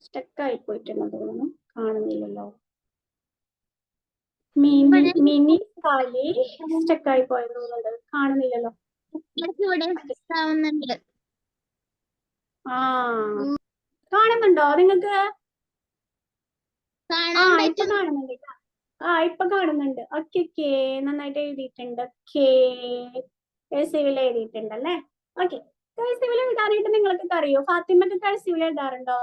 സ്റ്റക്കായി പോയിട്ടുണ്ടെന്ന് തോന്നുന്നു, കാണുന്നില്ലല്ലോ. മിനി സാലി സ്റ്റക്കായി പോയെന്ന് തോന്നുന്നുണ്ട്, കാണുന്നില്ലല്ലോ. കാണുന്നുണ്ടോ നിങ്ങൾക്ക്? ഇപ്പൊ കാണുന്നുണ്ട്. ഇപ്പൊ കാണുന്നുണ്ട്. ഓക്കെ, നന്നായിട്ട് എഴുതിയിട്ടുണ്ട്. കഴ്സീവിൽ എഴുതിയിട്ടുണ്ട് അല്ലേ? ഓക്കെ, കഴ്സീവിൽ എഴുതാനായിട്ട് നിങ്ങൾക്ക് അറിയോ? ഫാത്തിമക്ക് കഴ്സീവിൽ എഴുതാറുണ്ടോ?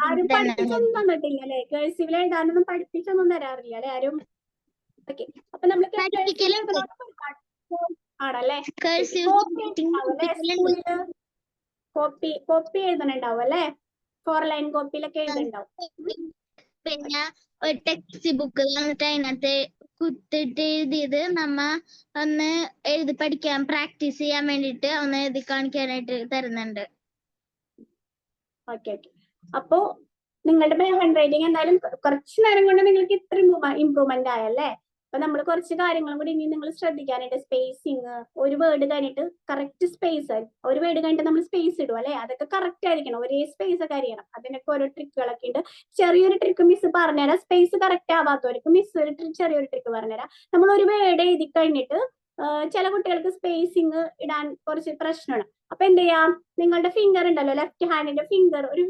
ആരും പഠിപ്പിച്ചൊന്നും തന്നിട്ടില്ല അല്ലെ? കഴ്സീവിൽ എഴുതാനൊന്നും പഠിപ്പിച്ചൊന്നും തരാറില്ല അല്ലെ ആരും? ഓക്കെ, അപ്പൊ നമ്മൾ ആണല്ലേ? കോപ്പി എഴുതണുണ്ടാവും അല്ലെ? 4 ലൈൻ കോപ്പിയിലൊക്കെ എഴുതണ്ടാവും. പിന്നെ ഒരു ടെക്സ്റ്റ് ബുക്ക് തന്നിട്ട് അതിനകത്ത് കുത്തിട്ട് എഴുതിയത് നമ്മ ഒന്ന് എഴുതി പഠിക്കാൻ പ്രാക്ടീസ് ചെയ്യാൻ വേണ്ടിട്ട് ഒന്ന് എഴുതി കാണിക്കാനായിട്ട് തരുന്നുണ്ട്. ഓക്കെ. അപ്പോ നിങ്ങളുടെ ഹാൻഡ് റൈറ്റിംഗ് എന്തായാലും കുറച്ച് നേരം കൊണ്ട് നിങ്ങൾക്ക് ഇത്ര ഇമ്പ്രൂവ്മെന്റ് ആയല്ലേ? അപ്പൊ നമ്മൾ കുറച്ച് കാര്യങ്ങളും കൂടി ഇനി നിങ്ങൾ ശ്രദ്ധിക്കാനായിട്ട് സ്പേസിങ്, ഒരു വേർഡ് കഴിഞ്ഞിട്ട് കറക്റ്റ് സ്പേസ് ആയിരിക്കും. ഒരു വേർഡ് കഴിഞ്ഞിട്ട് നമ്മൾ സ്പേസ് ഇടും അല്ലെ? അതൊക്കെ കറക്റ്റ് ആയിരിക്കണം, ഒരേ സ്പേസ് ഒക്കെ ആയിരിക്കണം. അതിനൊക്കെ ഓരോ ട്രിക്കുകളൊക്കെ ഉണ്ട്. ചെറിയൊരു ട്രിക്ക് മിസ് പറഞ്ഞുതരാം. സ്പേസ് കറക്റ്റ് ആവാത്തവർക്ക് മിസ് ചെറിയൊരു ട്രിക്ക് പറഞ്ഞുതരാം. നമ്മൾ ഒരു വേർഡ് എഴുതി കഴിഞ്ഞിട്ട് ചില കുട്ടികൾക്ക് സ്പേസിങ് ഇടാൻ കുറച്ച് പ്രശ്നമാണ്. അപ്പൊ എന്ത് ചെയ്യാം? നിങ്ങളുടെ ഫിംഗർ ഉണ്ടല്ലോ, ലെഫ്റ്റ് ഹാൻഡിന്റെ ഫിംഗർ, ഒരു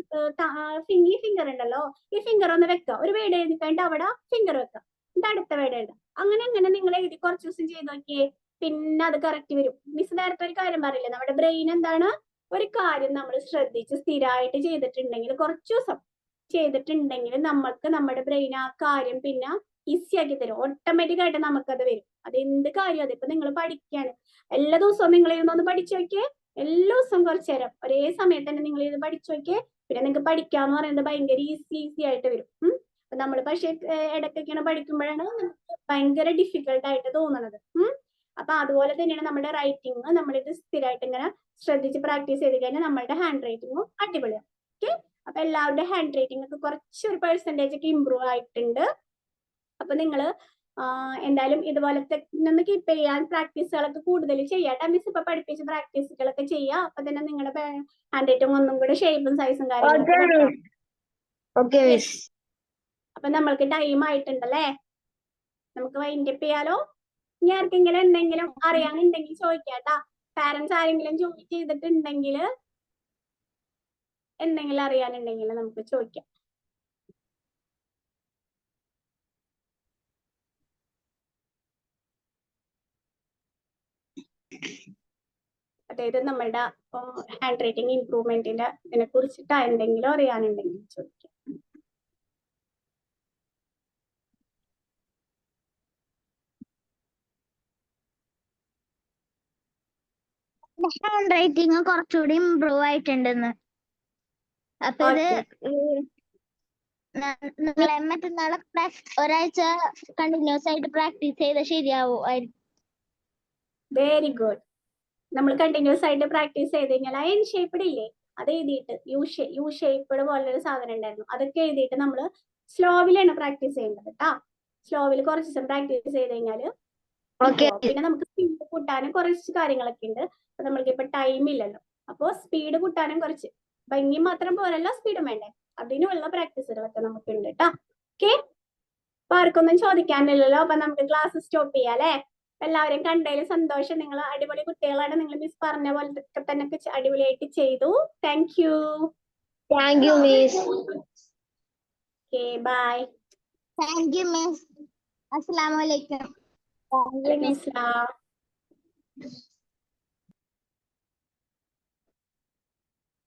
ഈ ഫിംഗർ ഉണ്ടല്ലോ, ഈ ഫിംഗർ ഒന്ന് വെക്കുക. ഒരു വേർഡ് എഴുതി കഴിഞ്ഞിട്ട് അവിടെ ഫിംഗർ വെക്കുക. ഇത് അടുത്ത വേർഡ് എഴുതാം. അങ്ങനെ നിങ്ങൾ എഴുതി കുറച്ച് ദിവസം ചെയ്ത് നോക്കിയേ, പിന്നെ അത് കറക്റ്റ് വരും. മിസ് നേരത്തെ ഒരു കാര്യം പറയില്ലേ, നമ്മുടെ ബ്രെയിൻ എന്താണ്, ഒരു കാര്യം നമ്മൾ ശ്രദ്ധിച്ച് സ്ഥിരമായിട്ട് ചെയ്തിട്ടുണ്ടെങ്കിൽ, കുറച്ച് ദിവസം ചെയ്തിട്ടുണ്ടെങ്കിൽ നമ്മൾക്ക് നമ്മുടെ ബ്രെയിൻ ആ കാര്യം പിന്നെ ഈസി ആക്കി തരും. ഓട്ടോമാറ്റിക് ആയിട്ട് നമുക്കത് വരും. അത് എന്ത് കാര്യം, അതിപ്പോ നിങ്ങൾ പഠിക്കാണ്, എല്ലാ ദിവസവും നിങ്ങൾ ഇതൊന്ന് പഠിച്ചു നോക്കിയേ. എല്ലാ ദിവസവും കുറച്ചു നേരം ഒരേ സമയത്ത് തന്നെ നിങ്ങൾ ഇത് പഠിച്ചു നോക്കിയേ. പിന്നെ നിങ്ങൾക്ക് പഠിക്കാന്ന് പറയുന്നത് ഭയങ്കര ഈസി ആയിട്ട് വരും. നമ്മൾ പക്ഷെ ഇടയ്ക്കൊക്കെയാണ് പഠിക്കുമ്പോഴാണ് ഭയങ്കര ഡിഫിക്കൽട്ട് ആയിട്ട് തോന്നുന്നത്. അപ്പൊ അതുപോലെ തന്നെയാണ് നമ്മുടെ റൈറ്റിംഗ്. നമ്മളിത് സ്ഥിരമായിട്ട് ഇങ്ങനെ ശ്രദ്ധിച്ച് പ്രാക്ടീസ് ചെയ്ത് കഴിഞ്ഞാൽ നമ്മളുടെ ഹാൻഡ് റൈറ്റിംഗും അടിപൊളിയാണ്. ഓക്കെ, അപ്പൊ എല്ലാവരുടെ ഹാൻഡ് റൈറ്റിംഗ് ഒക്കെ കുറച്ചൊരു പെർസെന്റേജ് ഒക്കെ ഇമ്പ്രൂവ് ആയിട്ടുണ്ട്. അപ്പൊ നിങ്ങള് എന്തായാലും ഇതുപോലത്തെ ഒന്ന് കീപ്പ് ചെയ്യാൻ പ്രാക്ടീസുകളൊക്കെ കൂടുതൽ ചെയ്യാം. മിസ് ഇപ്പൊ പഠിപ്പിച്ച പ്രാക്ടീസുകളൊക്കെ ചെയ്യാം. അപ്പൊ തന്നെ നിങ്ങളുടെ ഹാൻഡ് റൈറ്റിംഗ് ഒന്നും കൂടെ ഷേപ്പും സൈസും കാര്യങ്ങളൊക്കെ. അപ്പൊ നമ്മൾക്ക് ടൈം ആയിട്ടുണ്ടല്ലേ, നമുക്ക് വൈൻഡപ്പ് ചെയ്യാലോ. ഇനി ആർക്കെങ്കിലും എന്തെങ്കിലും അറിയാനുണ്ടെങ്കിൽ ചോദിക്കാട്ടാ. പാരന്റ്സ് ആരെങ്കിലും ജോലി ചെയ്തിട്ടുണ്ടെങ്കിൽ എന്തെങ്കിലും അറിയാനുണ്ടെങ്കിൽ നമുക്ക് ചോദിക്കാം. അതായത് നമ്മളുടെ ഹാൻഡ് റൈറ്റിംഗ് ഇംപ്രൂവ്മെന്റിന്റെ ഇതിനെ കുറിച്ചിട്ട് എന്തെങ്കിലും അറിയാനുണ്ടെങ്കിൽ ചോദിക്കാം. ഹാൻഡ് റൈറ്റിംഗ് കുറച്ചുകൂടി ഇമ്പ്രൂവ് ആയിട്ടുണ്ടെന്ന്. അപ്പൊ ഇത് നിങ്ങളെ മറ്റന്നാളെ ഒരാഴ്ച കണ്ടിന്യൂസ് ആയിട്ട് പ്രാക്ടീസ് ചെയ്താൽ ശരിയാവും. Very good. നമ്മൾ കണ്ടിന്യൂസ് ആയിട്ട് പ്രാക്ടീസ് ചെയ്ത് കഴിഞ്ഞാൽ ആ എൻ ഷേപ്പ്ഡ് ഇല്ലേ, അത് എഴുതിയിട്ട് യു ഷേപ്പ്ഡ് പോലൊരു സാധനം ഉണ്ടായിരുന്നു, അതൊക്കെ എഴുതിയിട്ട് നമ്മൾ സ്ലോവിലാണ് പ്രാക്ടീസ് ചെയ്യേണ്ടത് കേട്ടാ. സ്ലോവിൽ കുറച്ച് ദിവസം പ്രാക്ടീസ് ചെയ്ത് കഴിഞ്ഞാല് പിന്നെ നമുക്ക് സ്പീഡ് കൂട്ടാനും കുറച്ച് കാര്യങ്ങളൊക്കെ ഉണ്ട്. അപ്പൊ നമ്മൾക്ക് ഇപ്പൊ ടൈം ഇല്ലല്ലോ, അപ്പൊ സ്പീഡ് കൂട്ടാനും കുറച്ച് ഭംഗി മാത്രം പോരല്ല, സ്പീഡും വേണ്ടേ, അതിനുള്ള പ്രാക്ടീസുകളൊക്കെ നമുക്ക് ഉണ്ട് കേട്ടോ. ഓക്കെ, അപ്പൊ ആർക്കൊന്നും ചോദിക്കാനില്ലല്ലോ. അപ്പൊ നമുക്ക് ക്ലാസ് സ്റ്റോപ്പ് ചെയ്യാം അല്ലേ. എല്ലാവരെയും കണ്ടതിൽ സന്തോഷം. നിങ്ങൾ അടിപൊളി കുട്ടികളാണ്. നിങ്ങൾ മിസ് പറഞ്ഞ പോലത്തെ തന്നെ അടിപൊളിയായിട്ട് ചെയ്തു. Thank you miss. Okay, bye. Thank you miss. അസ്സലാമു അലൈക്കും. വലൈക്കും അസ്സലാം.